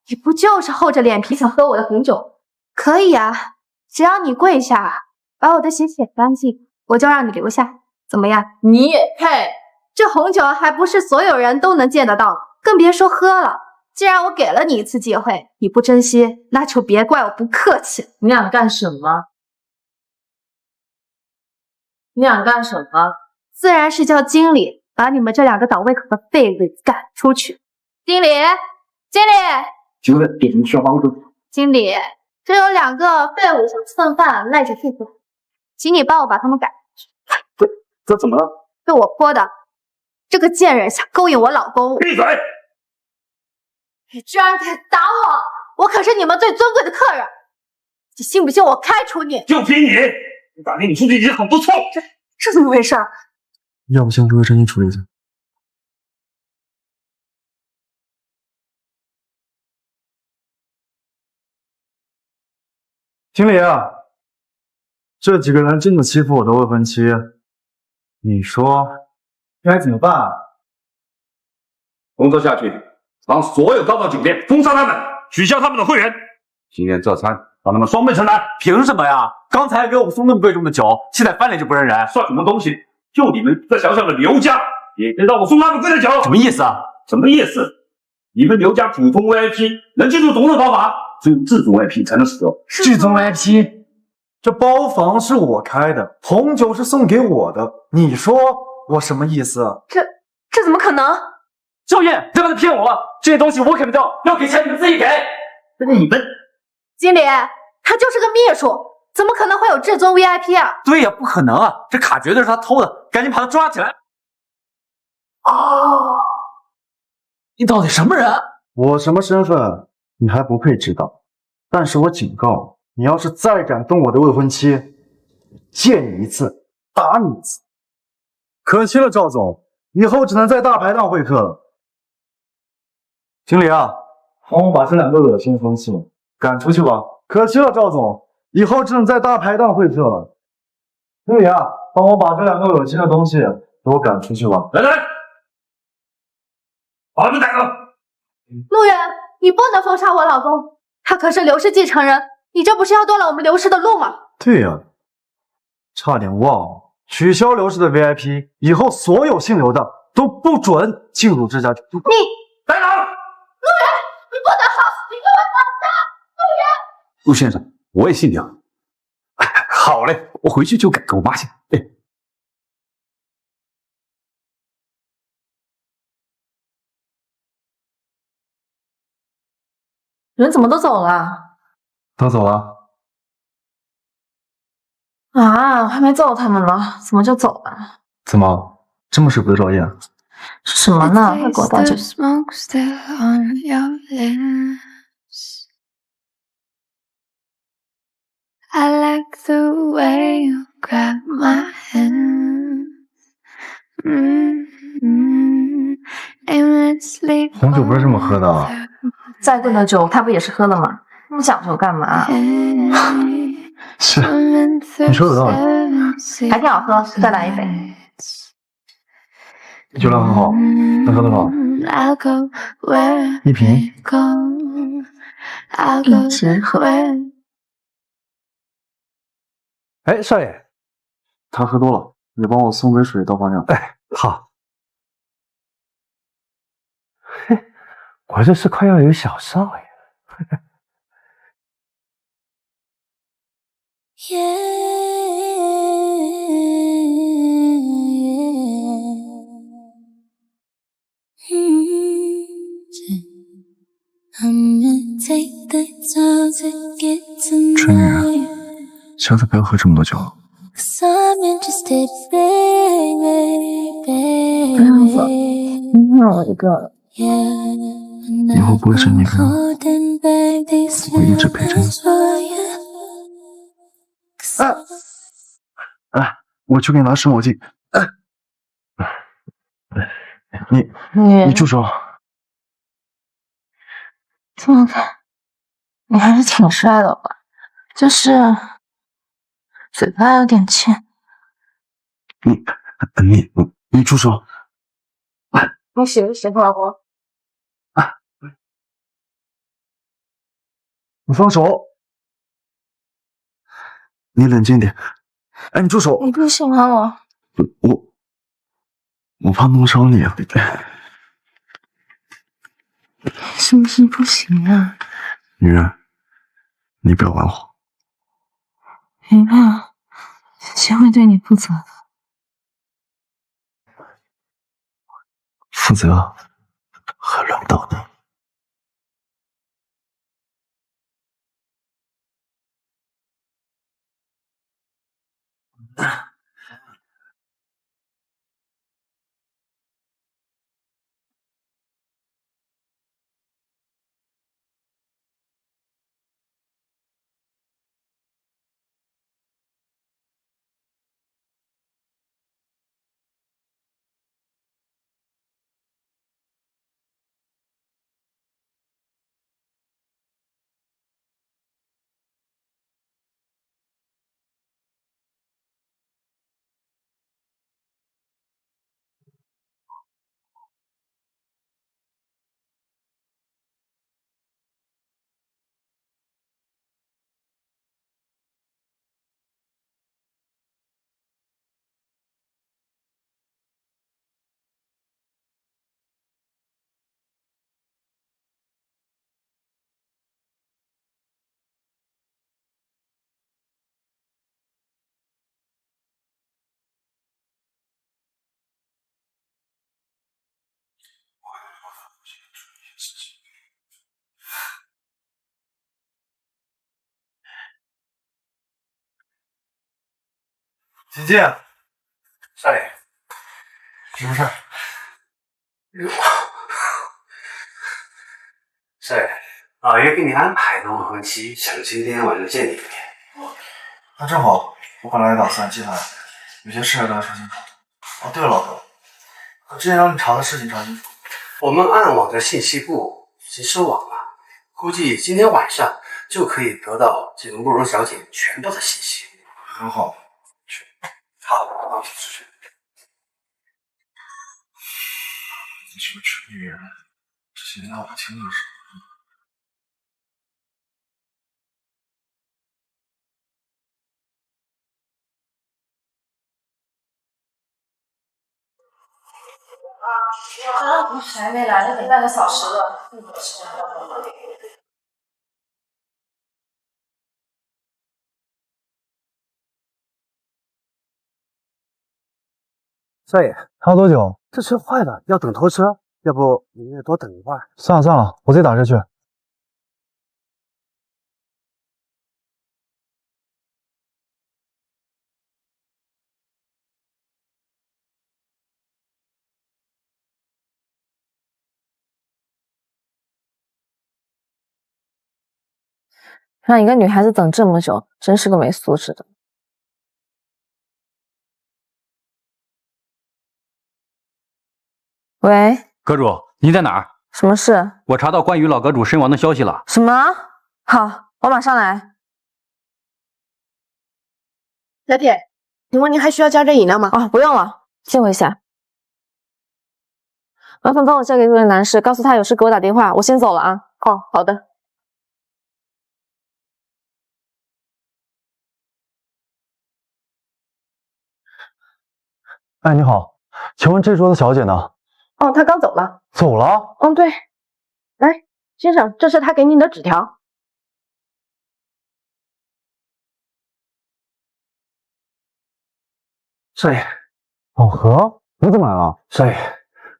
你不就是厚着脸皮想喝我的红酒？可以啊，只要你跪下，把我的血洗干净，我就让你留下。怎么样？你也配？这红酒还不是所有人都能见得到，更别说喝了。既然我给了你一次机会，你不珍惜，那就别怪我不客气。你俩干什么？你俩干什么？自然是叫经理把你们这两个倒胃口的废物赶出去。经理，经理，请问有什么需要帮助？经理，这有两个废物想蹭饭赖着不走，请你帮我把他们赶出去。这怎么了？是我泼的。这个贱人想勾引我老公。闭嘴！你居然敢打我！我可是你们最尊贵的客人，你信不信我开除你？就凭你，我打给你出去已经很不错。这怎么回事？要不先给我真心处理一下。经理啊，这几个人真的欺负我的未婚妻，你说该怎么办啊？工作下去，让所有高档酒店封杀他们，取消他们的会员。今天这餐让他们双倍承担。凭什么呀？刚才给我送那么贵重的酒，现在翻脸就不认人，算什么东西？就你们这小小的刘家，也得让我送那么贵的酒？什么意思啊？什么意思？你们刘家普通 VIP 能进入总统包房，只有至尊 VIP 才能使用。至尊 VIP， 这包房是我开的，红酒是送给我的，你说我什么意思？这怎么可能？赵燕，对不对？骗我！这些东西我给不掉，要给钱你们自己给。你们经理，他就是个秘书，怎么可能会有至尊 VIP 啊？对呀，不可能啊！这卡绝对是他偷的，赶紧把他抓起来！哦，你到底什么人？我什么身份你还不配知道，但是我警告你，你要是再敢动我的未婚妻，见你一次打你一次。可惜了，赵总，以后只能在大排档会客了。经理啊，帮我把这两个恶心风气赶出去吧。可惜了，赵总，以后只能在大排档会客了。经理啊，帮我把这两个恶心的东西给我赶出去吧。来人，把他们带走。陆远，你不能封杀我老公，他可是刘氏继承人，你这不是要断了我们刘氏的路吗？对呀，差点忘了，取消刘氏的 VIP， 以后所有姓刘的都不准进入这家酒店。你带走。陆远，你不能好死，你给我等着！陆远，陆先生，我也姓梁。好嘞，我回去就改跟我妈姓。哎，人怎么都走了？都走了啊，我还没揍他们呢，怎么就走了？怎么这么舍不得赵燕？是什么呢？快给我倒酒！ I like the way you grab my hand. Aimlessly 红酒不是这么喝的啊。再贵的酒，他不也是喝的吗？那么讲究干嘛？是，你说有道理，还挺好喝，再来一杯。酒量很好，能喝多少？一瓶。一直喝。哎，少爷，他喝多了，你帮我送杯水到房间。哎，好。嘿，我这是快要有小少爷。春雨，下次不要喝这么多酒了。'Cause I'm interested, baby, 这样子， baby. 你让我一个人。 以后不会是你一个人，我会一直陪着你。我去给你拿湿毛巾。你住手！这么看，你还是挺帅的吧？就是嘴巴有点欠。你住手！你喜不喜欢我？你放手！你冷静点。哎，你住手！你不喜欢我？我怕弄伤你啊！是不是不行啊？女人，你不要玩火。没办法，姐会对你负责的。负责还轮不到你。姐姐，少爷，什么事儿？少爷，老爷给你安排了晚期，想今天晚上见你一面。那正好，我本来打算接下来有些事要跟他说清楚。哦，对了，老哥，我之前让你查的事情查清楚。我们暗网的信息部已经收网了，估计今天晚上就可以得到这个慕容小姐全部的信息。很好，去。好，我去出去。你是个蠢女人，这些年闹不清的事。还没来，都得半个小时了，这么多时间还不来。少爷，还要多久？这车坏了，要等头车，要不你也多等一会儿。算了算了，我自己打车去。让一个女孩子等这么久，真是个没素质的。喂，阁主，你在哪儿？什么事？我查到关于老阁主身亡的消息了。什么？好，我马上来。小姐，请问您还需要加热饮料吗？哦，不用了，借我一下。麻烦帮我交给这位男士，告诉他有事给我打电话。我先走了啊。哦，好的。哎，你好，请问这桌的小姐呢？哦，她刚走了。走了？嗯，对。来，先生，这是他给你的纸条。少爷，宝盒，你怎么来了？少爷，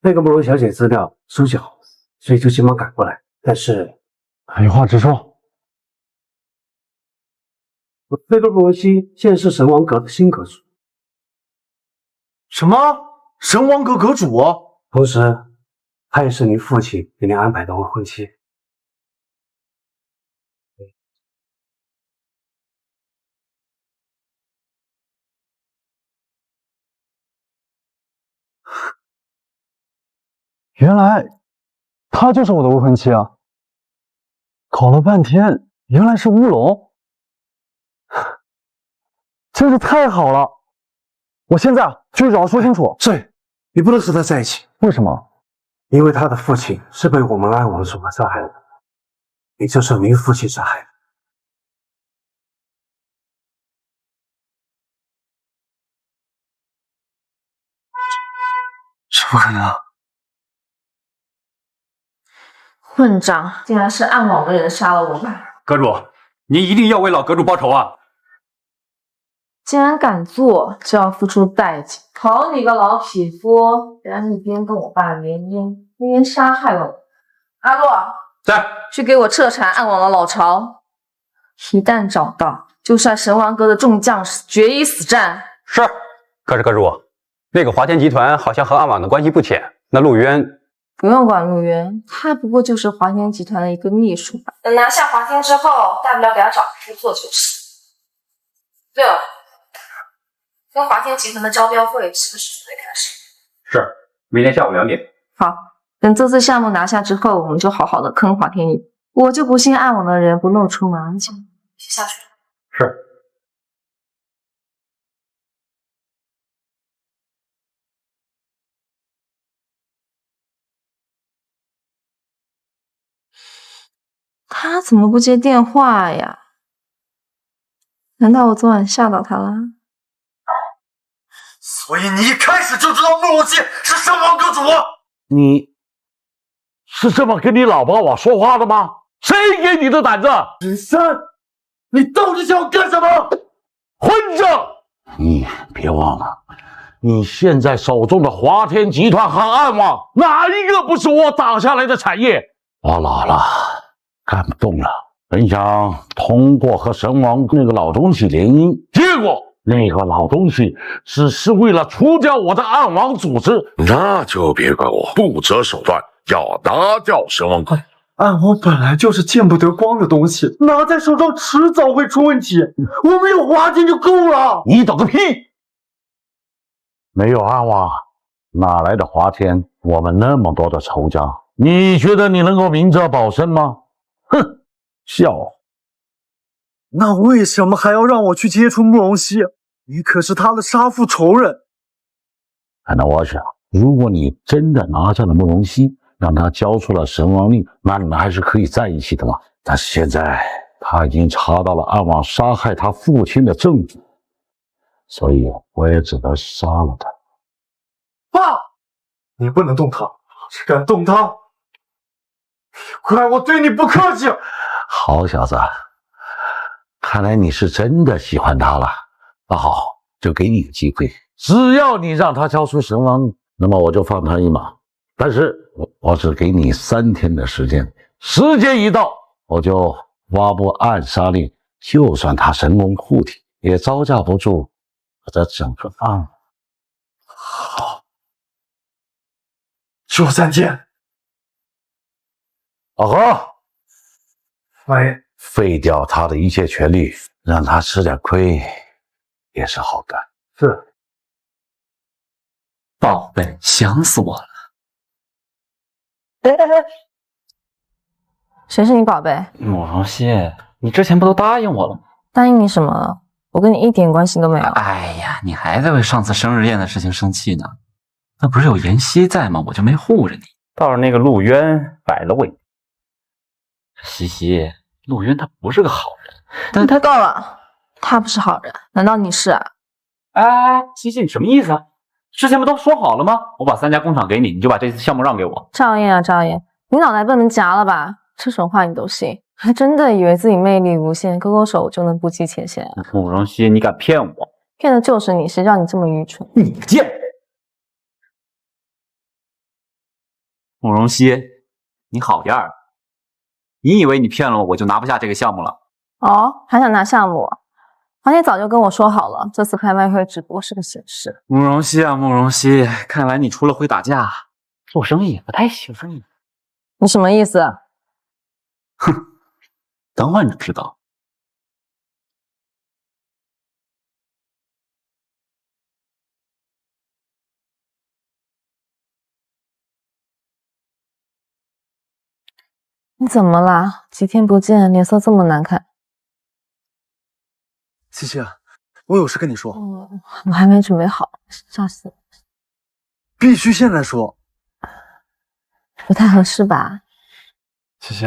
那个慕容小姐资料收集好，所以就急忙赶过来。但是，有话直说。这个慕容熙现在是神王阁的新阁主。什么？神王阁阁主？同时，他也是您父亲给您安排的未婚妻。原来她就是我的未婚妻啊！搞了半天，原来是乌龙，真是太好了！我现在去找他说清楚。是，你不能和他在一起。为什么？因为他的父亲是被我们安王所杀害的，也就是您父亲杀害的。这不可能！混账，竟然是暗网的人杀了我们！阁主，您一定要为老阁主报仇啊！既然敢做，就要付出代价。好你个老匹夫，然一边跟我爸联姻，一边杀害了我。阿洛，在，去给我彻查暗网的老巢，一旦找到，就率神王阁的众将士决一死战。是。可是阁主，那个华天集团好像和暗网的关系不浅，那陆渊不用管陆渊，他不过就是华天集团的一个秘书吧。等拿下华天之后，大不了给他找工作就是。对了，跟华天集团的招标会什么时候会开始？是，明天下午2点。好，等这次项目拿下之后，我们就好好的坑华天一笔。我就不信暗网的人不露出马脚。下去。是。他怎么不接电话呀？难道我昨晚吓到他了？所以你一开始就知道慕容熙是神王阁主？你是这么跟你老爸我说话的吗？谁给你的胆子？林山，你到底想要干什么？混账！你别忘了，你现在手中的华天集团和暗网，哪一个不是我打下来的产业？我老了，干不动了，本想通过和神王那个老东西联姻，结果那个老东西只是为了除掉我的暗网组织。那就别怪我不择手段，要拿掉神王阁。暗网本来就是见不得光的东西，拿在手上迟早会出问题。我们有华天就够了。你懂个屁！没有暗网，哪来的华天？我们那么多的仇家，你觉得你能够明哲保身吗？哼，笑话！那为什么还要让我去接触慕容熙？你可是他的杀父仇人。按照我想，如果你真的拿下了慕容熙，让他交出了神王令，那你们还是可以在一起的嘛。但是现在他已经查到了暗网杀害他父亲的证据，所以我也只得杀了他。爸，你不能动他，只敢动他，怪我对你不客气。好小子，看来你是真的喜欢他了。那好，就给你个机会，只要你让他交出神王令，那么我就放他一马。但是我只给你3天的时间，时间一到，我就发布暗杀令，就算他神功护体，也招架不住我这整个暗。好，就3天。老何，喂，废掉他的一切权利，让他吃点亏，也是好干。是。宝贝，想死我了。谁是你宝贝？慕容熙，你之前不都答应我了吗？答应你什么了？我跟你一点关系都没有。哎呀，你还在为上次生日宴的事情生气呢？那不是有妍希在吗？我就没护着你。倒是那个陆渊摆了我一边。西西，陆渊他不是个好人，但他够了，他不是好人，难道你是啊？哎，西西，你什么意思啊？之前不都说好了吗？我把3家工厂给你，你就把这次项目让给我。赵燕啊，赵燕，你脑袋被门夹了吧？这种话你都信？还真的以为自己魅力无限，勾勾手就能不计前嫌啊？慕容熙，你敢骗我？骗的就是你，谁叫你这么愚蠢？你贱！慕容熙，你好样的！你以为你骗了我，我就拿不下这个项目了？哦，还想拿项目？华天早就跟我说好了，这次拍卖会只不过是个形式。慕容熙啊，慕容熙，看来你除了会打架，做生意也不太行。你什么意思？哼，等会儿你就知道。你怎么啦？几天不见，脸色这么难看。西西，我有事跟你说。我还没准备好，吓死了。必须现在说。不太合适吧？西西，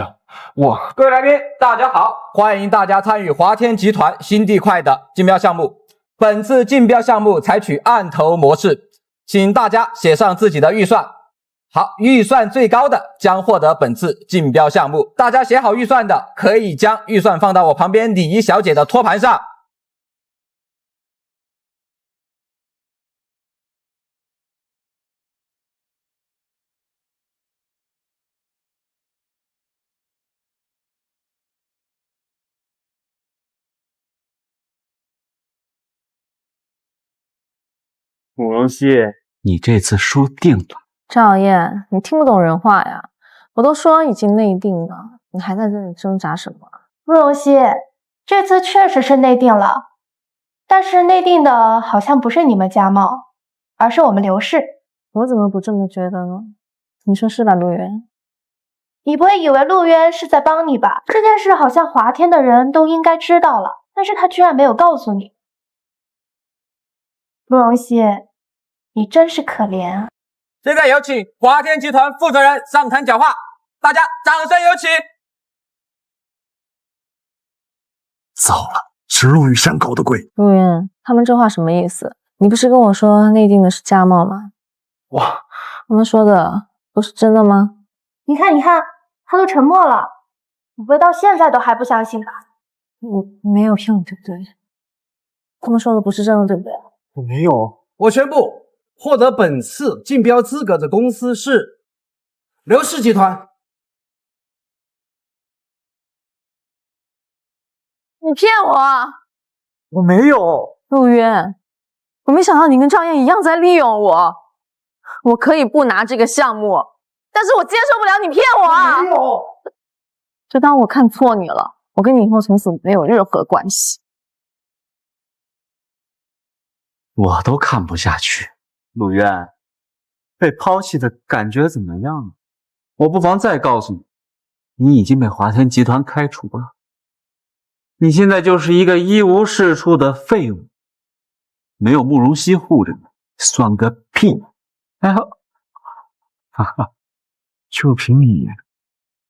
各位来宾，大家好，欢迎大家参与华天集团新地块的竞标项目。本次竞标项目采取按头模式，请大家写上自己的预算。好，预算最高的将获得本次竞标项目。大家写好预算的，可以将预算放到我旁边礼仪小姐的托盘上。慕容熙，你这次输定了。赵燕，你听不懂人话呀？我都说已经内定了，你还在这里挣扎什么？慕容熙，这次确实是内定了，但是内定的好像不是你们家茂，而是我们刘氏。我怎么不这么觉得呢？你说是吧，陆渊？你不会以为陆渊是在帮你吧？这件事好像华天的人都应该知道了，但是他居然没有告诉你。慕容熙，你真是可怜啊！现在有请华天集团负责人上台讲话，大家掌声有请。糟了，是陆羽山搞的鬼。陆渊，他们这话什么意思？你不是跟我说内定的是家茂吗？哇，他们说的都是真的吗？你看，他都沉默了，不会到现在都还不相信吧？我没有骗你，对不对？他们说的不是真的，对不对？我没有。我宣布，获得本次竞标资格的公司是刘氏集团。你骗我！我没有。陆渊，我没想到你跟赵燕一样在利用我。我可以不拿这个项目，但是我接受不了你骗我啊！没有。就当我看错你了，我跟你以后从此没有任何关系。我都看不下去。陆渊，被抛弃的感觉怎么样？我不妨再告诉你，你已经被华天集团开除了。你现在就是一个一无是处的废物，没有慕容熙护着你，算个屁！哎呀，哈哈，就凭你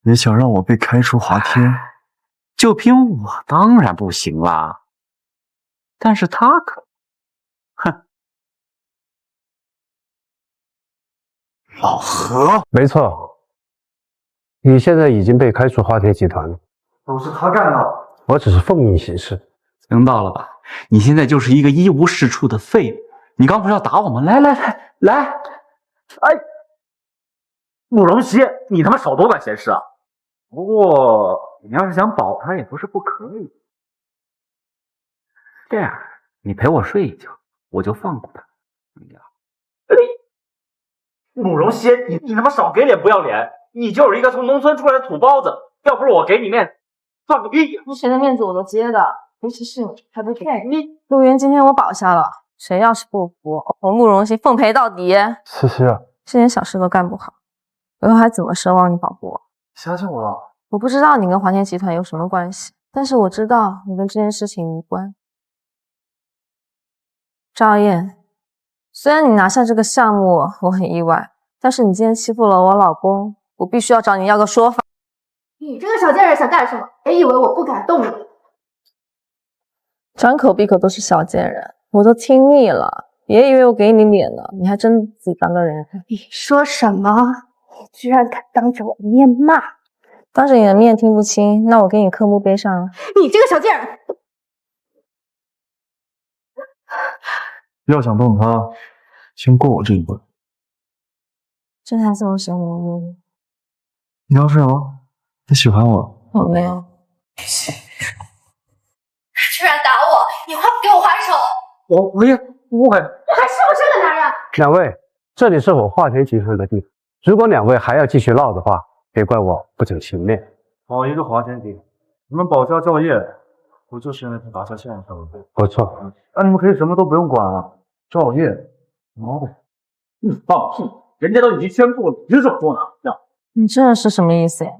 也想让我被开除华天？就凭我当然不行啦，但是他可。哼，老何，没错，你现在已经被开除华天集团了，都是他干的，我只是奉命行事。听到了吧？你现在就是一个一无是处的废物。你刚不是要打我吗？来！哎，慕容熙，你他妈少多管闲事啊！不过你要是想保他，也不是不可以。这样，你陪我睡一觉。我就放过他。慕容熙，你他妈少给脸不要脸！你就是一个从农村出来的土包子，要不是我给你面子，放个屁！谁的面子我都接的，尤其是你，还不骗你。陆渊，今天我保下了，谁要是不服，我慕容熙奉陪到底。思思，这点小事都干不好，以后还怎么奢望你保护我？相信我了。我不知道你跟华天集团有什么关系，但是我知道你跟这件事情无关。赵燕，虽然你拿下这个项目我很意外，但是你今天欺负了我老公，我必须要找你要个说法。你这个小贱人想干什么？别以为我不敢动你。张口闭口都是小贱人，我都听腻了。别以为我给你脸了，你还真自己当个人。你说什么？你居然敢当着我面骂？当着你的面听不清，那我给你刻墓碑上了。你这个小贱人！要想动他，先过我这一关。这才是我喜欢的你。你要是有，你喜欢我？我没有。居然打我！你快给我还手！我也不会。你还是不是个男人？两位，这里是我华田集团的地方，如果两位还要继续闹的话，别怪我不讲情面。好一个华天地，你们保家照业，不就是那条打车线上的？不错，那你们可以什么都不用管啊，照业。你放屁！人家都已经宣布了，凭什么说呢？你这是什么意思呀？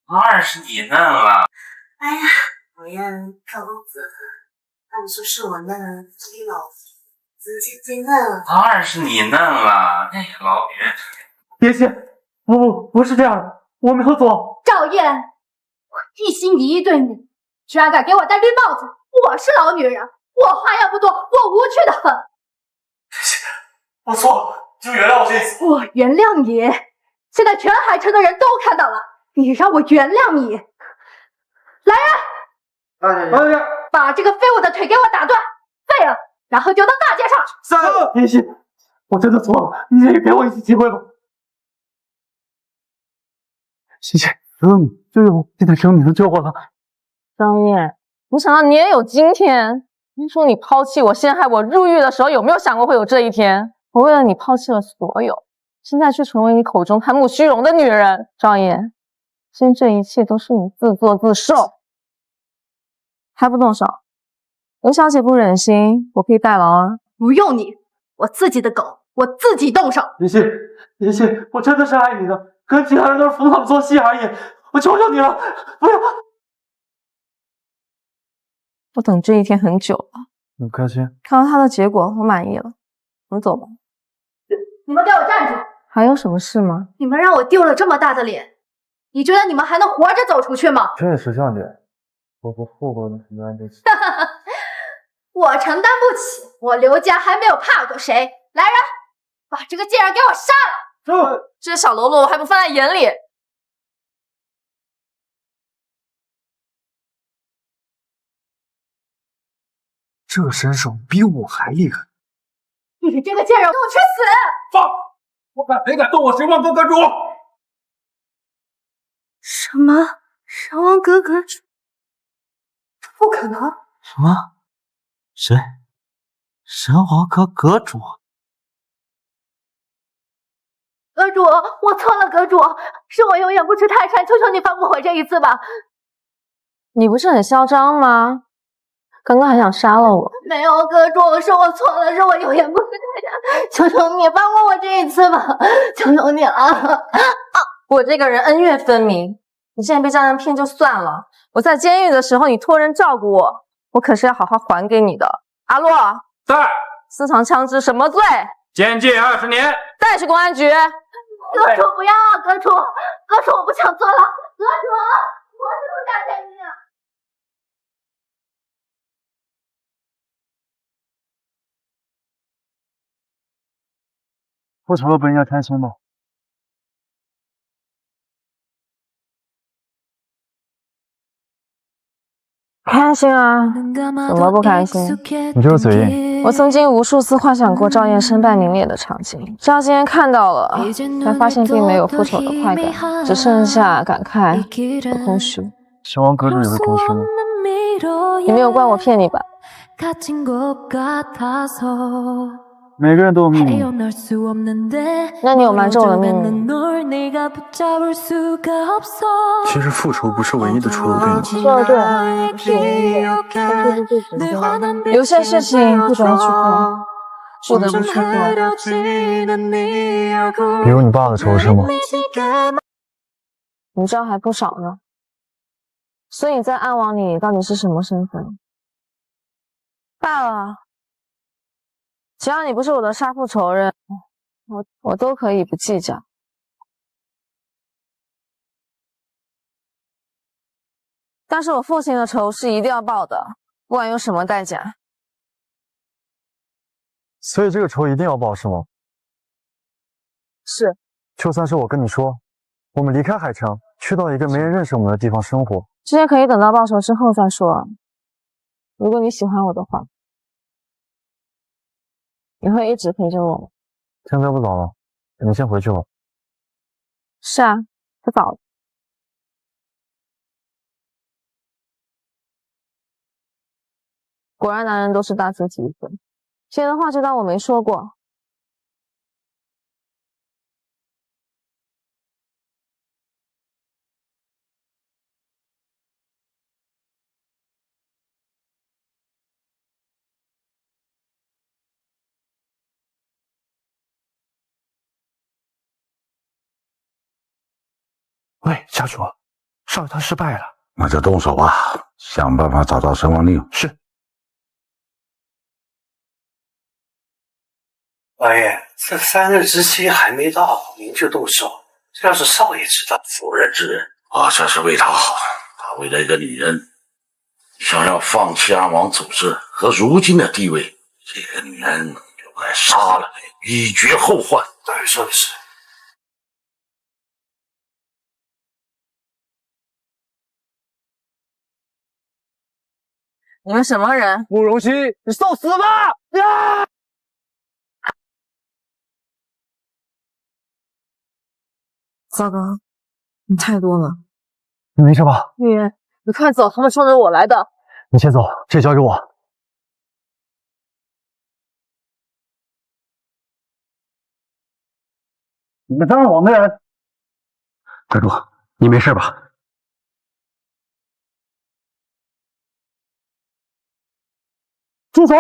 二是你嫩了。哎呀，讨厌赵公子，当初是我嫩，这老子直接嫩了。二是你嫩了，哎，老女人。别信，不是这样的，我没有做。赵燕，我一心一意对你，居然敢给我戴绿帽子！我是老女人，我花样不多，我无趣的很。我错了，就原谅我这一次。我原谅你，现在全海城的人都看到了，你让我原谅你。来人，把这个废物的腿给我打断，废了，然后丢到大街上。别信，我真的错了，你也给我一次机会吧。谢谢，有了你，就有现在只有你能救我了。张燕，没想到你也有今天。听说你抛弃我、陷害我，入狱的时候有没有想过会有这一天？我为了你抛弃了所有，现在却成为你口中贪慕虚荣的女人。张燕，今天这一切都是你自作自受，还不动手？刘小姐不忍心，我可以代劳啊。不用你，我自己的狗，我自己动手。林夕，我真的是爱你的，跟其他人都是逢场作戏而已，我求求你了，不要！我等这一天很久了。很开心。看到他的结果，我满意了。我们走吧。你们给我站住！还有什么事吗？你们让我丢了这么大的脸，你觉得你们还能活着走出去吗？确实像你，我不负过那什么这些。我承担不起，我刘家还没有怕过谁。来人，把这个贱人给我杀了！这些小喽啰我还不放在眼里。这身手比我还厉害。你这个贱人，给我去死！放！谁敢动我神王阁阁主？什么？神王阁阁主？这不可能！什么？谁？神王阁阁主？阁主，我错了，阁主，是我有眼不识泰山，求求你放过我这一次吧。你不是很嚣张吗？刚刚还想杀了我。没有，阁主，是我错了，是我有眼不识泰山，求求你放过我这一次吧，求求你了。我这个人恩怨分明，你现在被家人骗就算了，我在监狱的时候你托人照顾我，我可是要好好还给你的。阿洛，在。私藏枪支什么罪？监禁20年。带去公安局。阁主不要啊，阁主，阁主我不想做了，阁主，我是不想监禁。复仇了不应该开心吗？开心啊，怎么不开心？你就是嘴硬。我曾经无数次幻想过赵燕身败名裂的场景，直到今天看到了，才发现并没有复仇的快感，只剩下感慨和空虚。神王阁主也会空虚吗？你没有怪我骗你吧？每个人都有秘密。那你有瞒着我的秘密？其实复仇不是唯一的出路，对吗？说的对，不是唯一的，但却是最直接的。有些事情不得不去做，不得不去做。比如你爸的仇是吗？你知道还不少呢。所以你在暗网里到底是什么身份？罢了，只要你不是我的杀父仇人，我都可以不计较。但是我父亲的仇是一定要报的，不管用什么代价。所以这个仇一定要报是吗？是。就算是我跟你说，我们离开海城，去到一个没人认识我们的地方生活，这些可以等到报仇之后再说。如果你喜欢我的话，你会一直陪着我吗？现在不早了，你先回去吧。是啊，不早了。果然男人都是大自己一份，闲的话就当我没说过。喂，家主，少爷他失败了。那就动手吧，想办法找到神王令。是。王爷，这3日之期还没到，您就动手，这要是少爷知道，妇人之仁，我这是为他好。他为了一个女人，想要放弃安王祖制和如今的地位，这个女人就该杀了，以绝后患。大人说的是。你们什么人？慕容熙，你受死吧！呀！糟糕，你太多了。你没事吧？你快走，他们冲着我来的。你先走，这交给我。你们当暗王的人，大主，你没事吧？住手！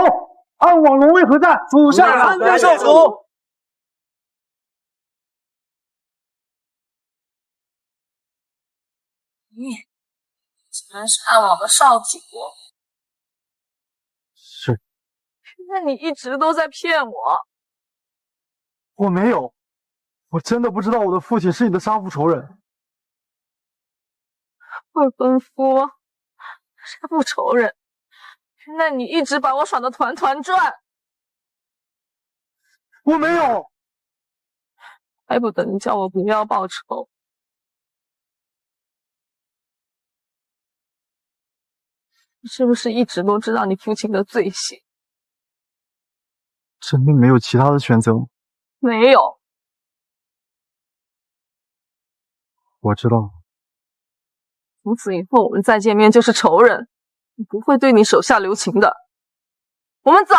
暗网龙卫何在？属下参见少主。你竟然是暗网的少主？是。那你一直都在骗我。我没有，我真的不知道我的父亲是你的杀父仇人。二分夫，杀父仇人。那你一直把我耍得团团转。我没有，怪不得你叫我不要报仇。你是不是一直都知道你父亲的罪行？真的没有其他的选择吗？没有。我知道了。从此以后，我们再见面就是仇人。我不会对你手下留情的。我们走。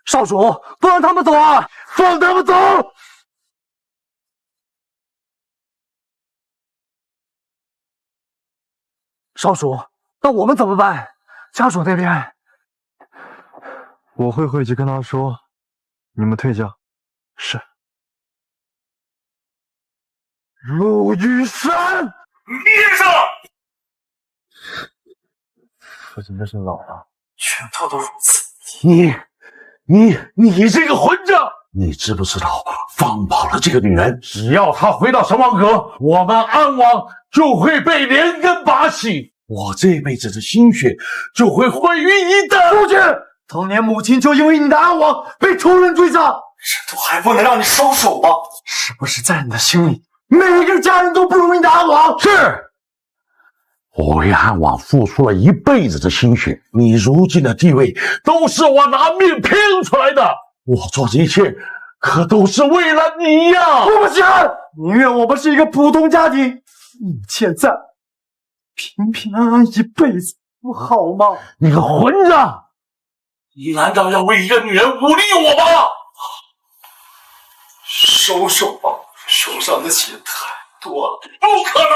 少主，不让他们走啊！放他们走！少主，那我们怎么办？家主那边，我会回去跟他说，你们退下。是。陆羽山，闭上！父亲真是老了，全套都如此。你这个混账！你知不知道，放跑了这个女人，只要她回到神王阁，我们安王就会被连根拔起，我这辈子的心血就会毁于一旦。父亲，当年母亲就因为你的安王被仇人追杀，这都还不能让你收手吗？是不是在你的心里，每一个家人都不如你的安王？是。我为安王付出了一辈子的心血，你如今的地位都是我拿命拼出来的。我做这一切可都是为了你呀！不行，宁愿我们是一个普通家庭，父母欠债，平平安安一辈子，不好吗？你个混账！你难道要为一个女人忤逆我吗？收手吧，手上的血太多了。不可能！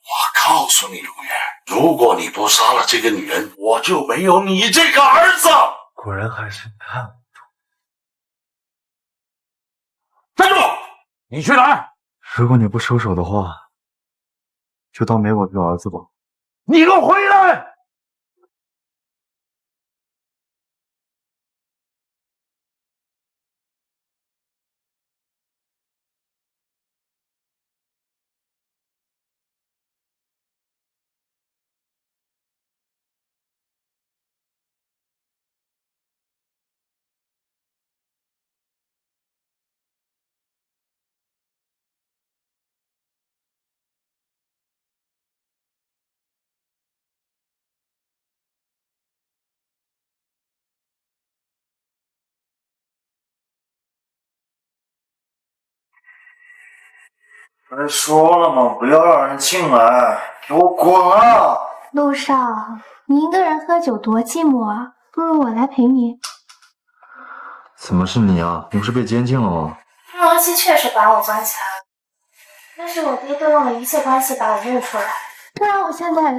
我告诉你，陆远，如果你不杀了这个女人，我就没有你这个儿子。果然还是看不懂。站住！你去哪儿？如果你不收手的话，就当没我这个儿子吧。你给我回来！不是说了吗？不要让人进来，给我滚啊！陆少，你一个人喝酒多寂寞啊，不如我来陪你。怎么是你啊？你不是被监禁了吗？慕容熙确实把我关起来了，但是我爹都用了一切关系把我认出来，不然我现在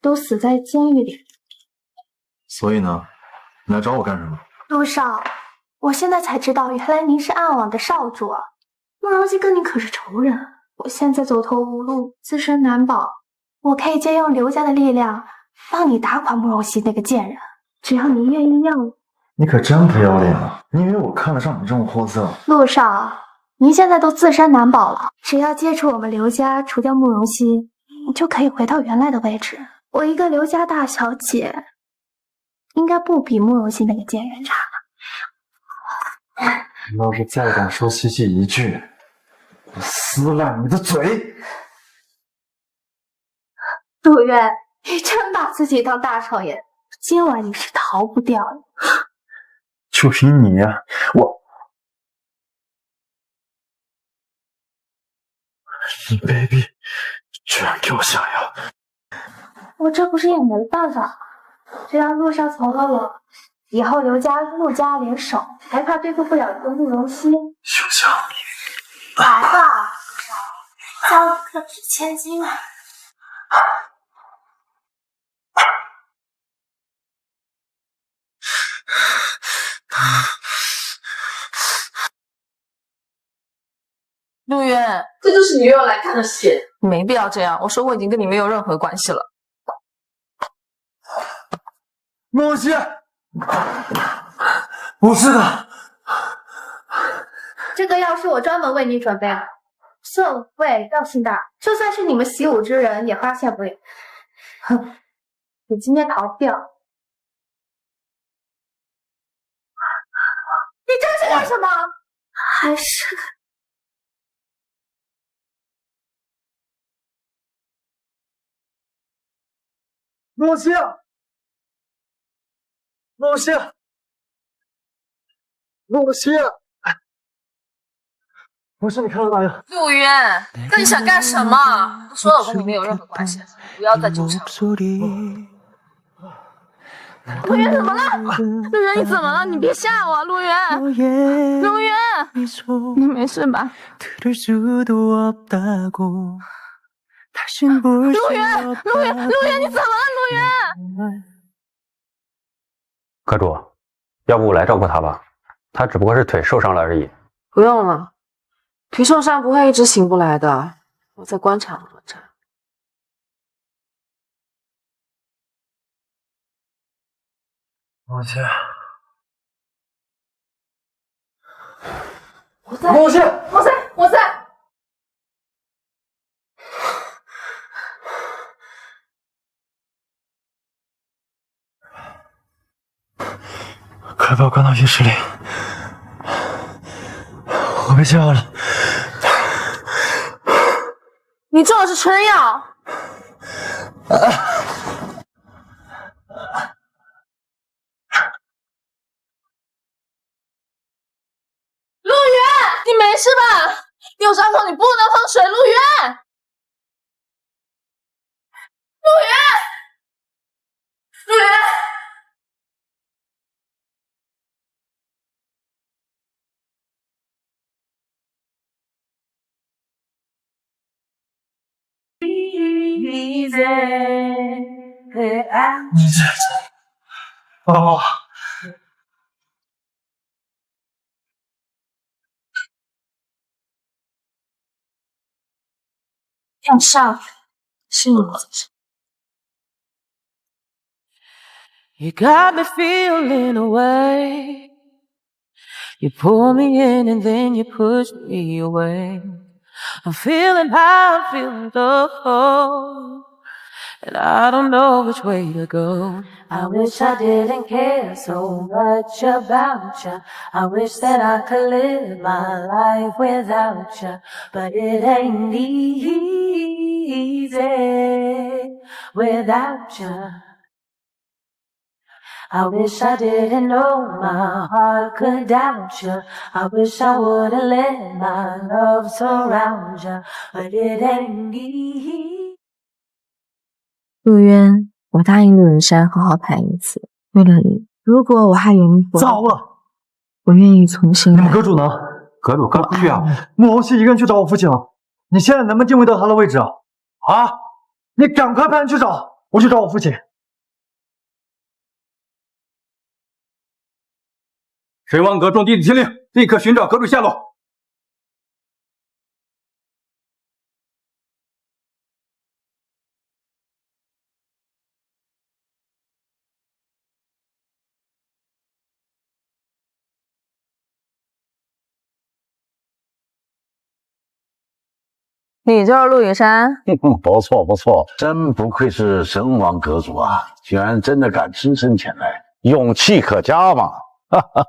都死在监狱里。所以呢，你来找我干什么？陆少，我现在才知道，原来您是暗网的少主啊！慕容熙跟你可是仇人，我现在走投无路，自身难保，我可以借用刘家的力量帮你打垮慕容熙那个贱人，只要你愿意让我。你可真不要脸啊！你以为我看得上你这种货色？陆少，您现在都自身难保了，只要接触我们刘家，除掉慕容熙，你就可以回到原来的位置。我一个刘家大小姐，应该不比慕容熙那个贱人差。你要是再敢说西西一句，我撕烂你的嘴！陆渊，你真把自己当大少爷，今晚你是逃不掉的。就凭你呀，你卑鄙，居然给我下药！我这不是也没办法，只要陆少从了我，以后陆家联手，还怕对付不了一个慕容熙？休想！来吧，陆少，交个值千金啊！陆渊，这就是你又要来看的戏，没必要这样。我说我已经跟你没有任何关系了。慕容熙，不是的，这个药是我专门为你准备的，色味药性大，就算是你们习武之人也发现不了。哼，你今天逃不掉。你这是干什么？还是慕容熙，慕容熙，慕容熙，不是你看到那个？陆渊，那你想干什么？我说了，我跟你没有任何关系，不要再纠缠我。陆渊怎么了？陆渊你怎么了？你别吓我，陆渊，陆渊，你没事吧？陆渊，你怎么了？陆渊，阁主，要不我来照顾他吧？他只不过是腿受伤了而已。不用了，腿受伤不会一直醒不来的，我在观察我这。慕容熙，我在，慕容熙，我在。快把我关到浴室里，我被吓了。你中的是春药。陆渊，你没事吧？你有伤口，你不能喝水。陆渊，陆渊。你在哦，晚上是你的。You got me feeling away. You pull me in and then you push me away. I'm feeling high, I'm feeling low, and I don't know which way to go. I wish I didn't care so much about you. I wish that I could live my life without you, but it ain't easy without you. I wish I didn't know my heart could doubt you. I wish I would've let my love surround you, but it ain't easy. 陆渊，我答应陆云山好好谈一次。为了你，如果我还有你活，糟了，我愿意重新来。阁主呢？阁主刚去啊。慕容熙一个人去找我父亲了。你现在能不能定位到他的位置啊？啊！你赶快派人去找，我去找我父亲。神王阁众弟子听令，立刻寻找阁主下落。你就是陆羽山？不错不错，真不愧是神王阁主啊，居然真的敢只身前来，勇气可嘉嘛！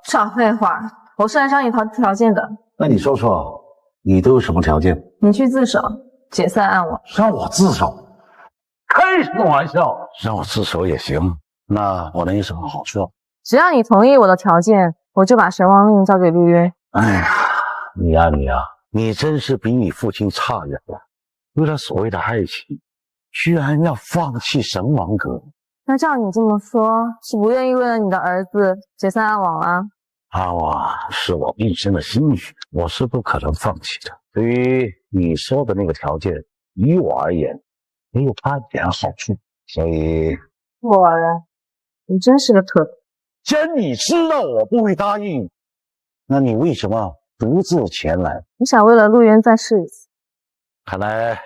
少废话，我是来找你谈条件的。那你说说，你都有什么条件？你去自首，解散暗网。让我自首？开什么玩笑！让我自首也行，那我能有什么好处？只要你同意我的条件，我就把神王令交给陆渊。哎呀，你呀你呀，你真是比你父亲差远了。为了所谓的爱情，居然要放弃神王阁。那照你这么说，是不愿意为了你的儿子解散暗网了？暗网是我毕生的心血，我是不可能放弃的。对于你说的那个条件，于我而言没有半点好处，所以我呢，你真是个特。既然你知道我不会答应，那你为什么独自前来？你想为了陆渊再试一次？看来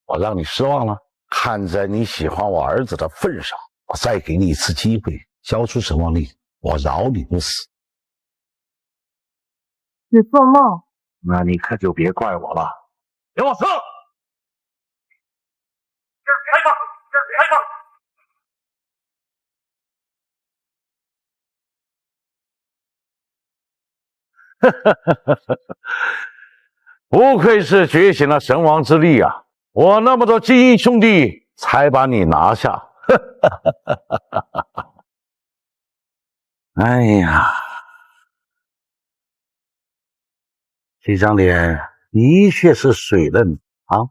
我让你失望了。看在你喜欢我儿子的份上，我再给你一次机会，交出神王令，我饶你不死。你做梦？那你可就别怪我了。给我上！开吧，开吧！不愧是觉醒了神王之力啊！我那么多精英兄弟才把你拿下。哎呀，这张脸的确是水嫩啊，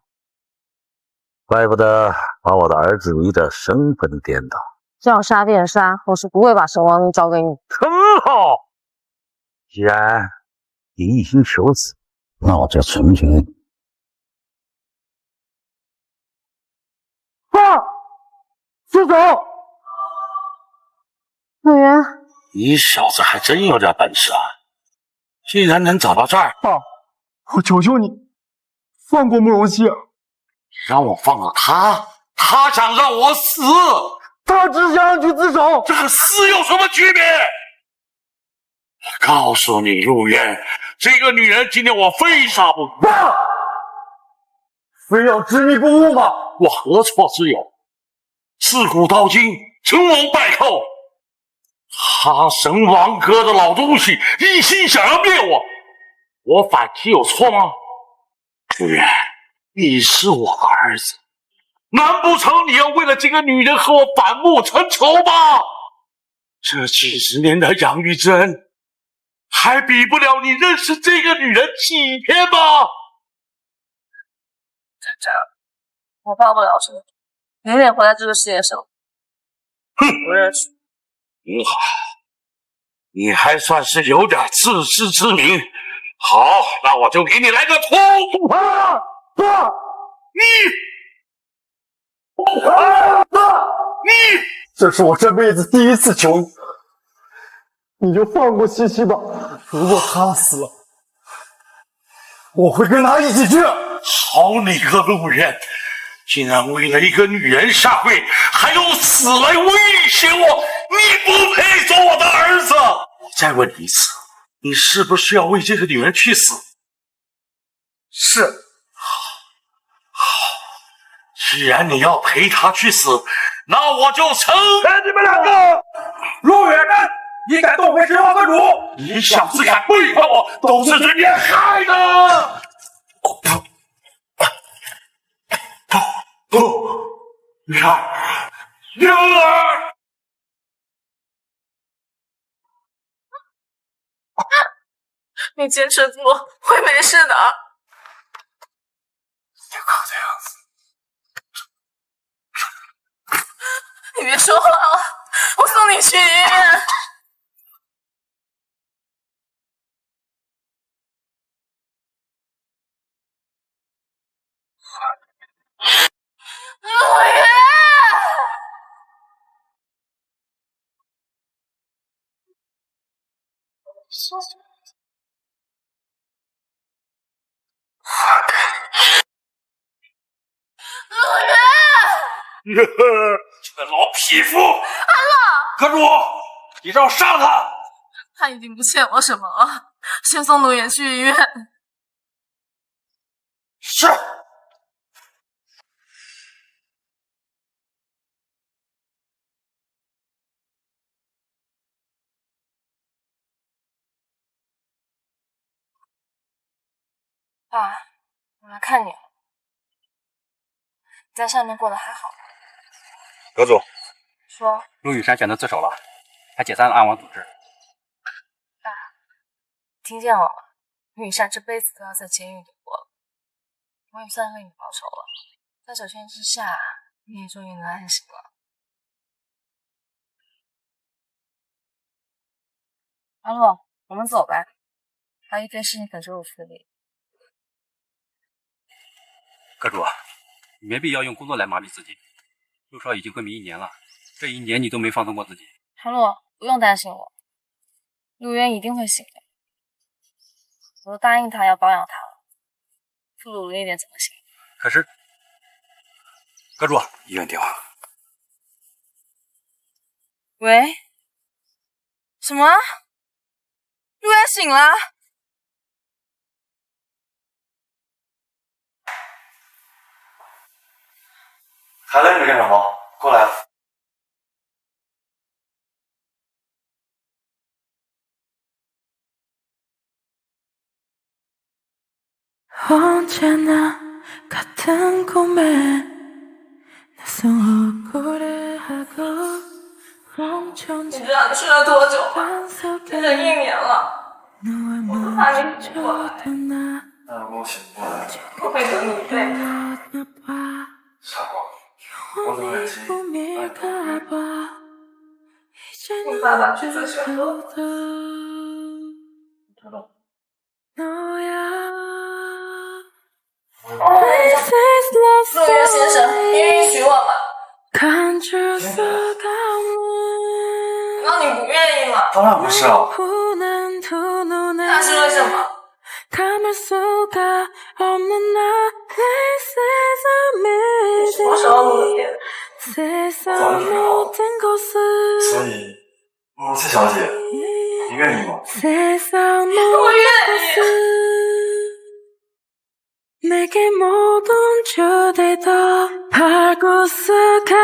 怪不得把我的儿子迷得神魂颠倒。要杀便杀，我是不会把神王令交给你。很好，既然你一心求死，那我就成全你。爸，住手！陆渊，你小子还真有点本事啊，竟然能找到这儿！爸，我求求你，放过慕容熙。让我放了他，他想让我死，他只想让你去自首，这和死有什么区别？我告诉你，陆渊，这个女人今天我非杀不可。爸，非要执迷不悟吗？我何错之有？自古到今，成王败寇，他神王阁的老东西一心想要灭我，我反击有错吗？陆渊，你是我的儿子，难不成你要为了这个女人和我反目成仇吗？这几十年的养育之恩，还比不了你认识这个女人几天吗？真真，我帮不了什么，永远活在这个世界上。哼，不认识。挺好，你还算是有点自知之明。好，那我就给你来个通。啊！爸，你，这是我这辈子第一次求你，你就放过西西吧。如果他死了，我会跟他一起去。好你个陆渊，竟然为了一个女人下跪，还用死来威胁我！你不配做我的儿子！我再问你一次，你是不是要为这个女人去死？是。既然你要陪她去死，那我就成全你们两个！陆远山，你敢动回神王阁主？你小子敢背叛我，都是这你害的！不，女儿，女儿！你坚持住，会没事的。你哭的样子，别说话了，我送你去医院。陆远，这个老匹夫！安乐，阁主，你让我杀了他！他已经不欠我什么了，先送陆远去医院。是。爸，我来看你了。在上面过得还好吗？阁主，说，陆羽山选择自首了，他解散了暗网组织。爸，听见了吗？陆羽山这辈子都要在监狱里过了，我也算为你报仇了。在手牵之下，你也终于能安心了。阿洛，我们走吧，还有一堆事情等着我处理。阁主，你没必要用工作来麻痹自己。陆少已经昏迷1年了，这1年你都没放纵过自己。韩洛，不用担心我，陆渊一定会醒的。我都答应他要保养他了，不努力一点怎么行？可是，阁主，医院电话。喂？什么？陆渊醒了？还愣着干什么？过来。언제나 같은 꿈에 낯선 얼굴을 하고 你这样吃了多久了？整整1年了，我都怕你醒不过来。我醒不过来，我会等你一辈子。傻瓜，我怎么忍心爱你？你爸爸去自首了。知道。陆渊先生，你允许我吗？难道你不愿意吗？当然不是啊。那是为什么？你什么时候录的片？早就准备好了。所以，莫斯小姐，你愿意吗？我愿意。 내게 모든 주대도 바꿀 수가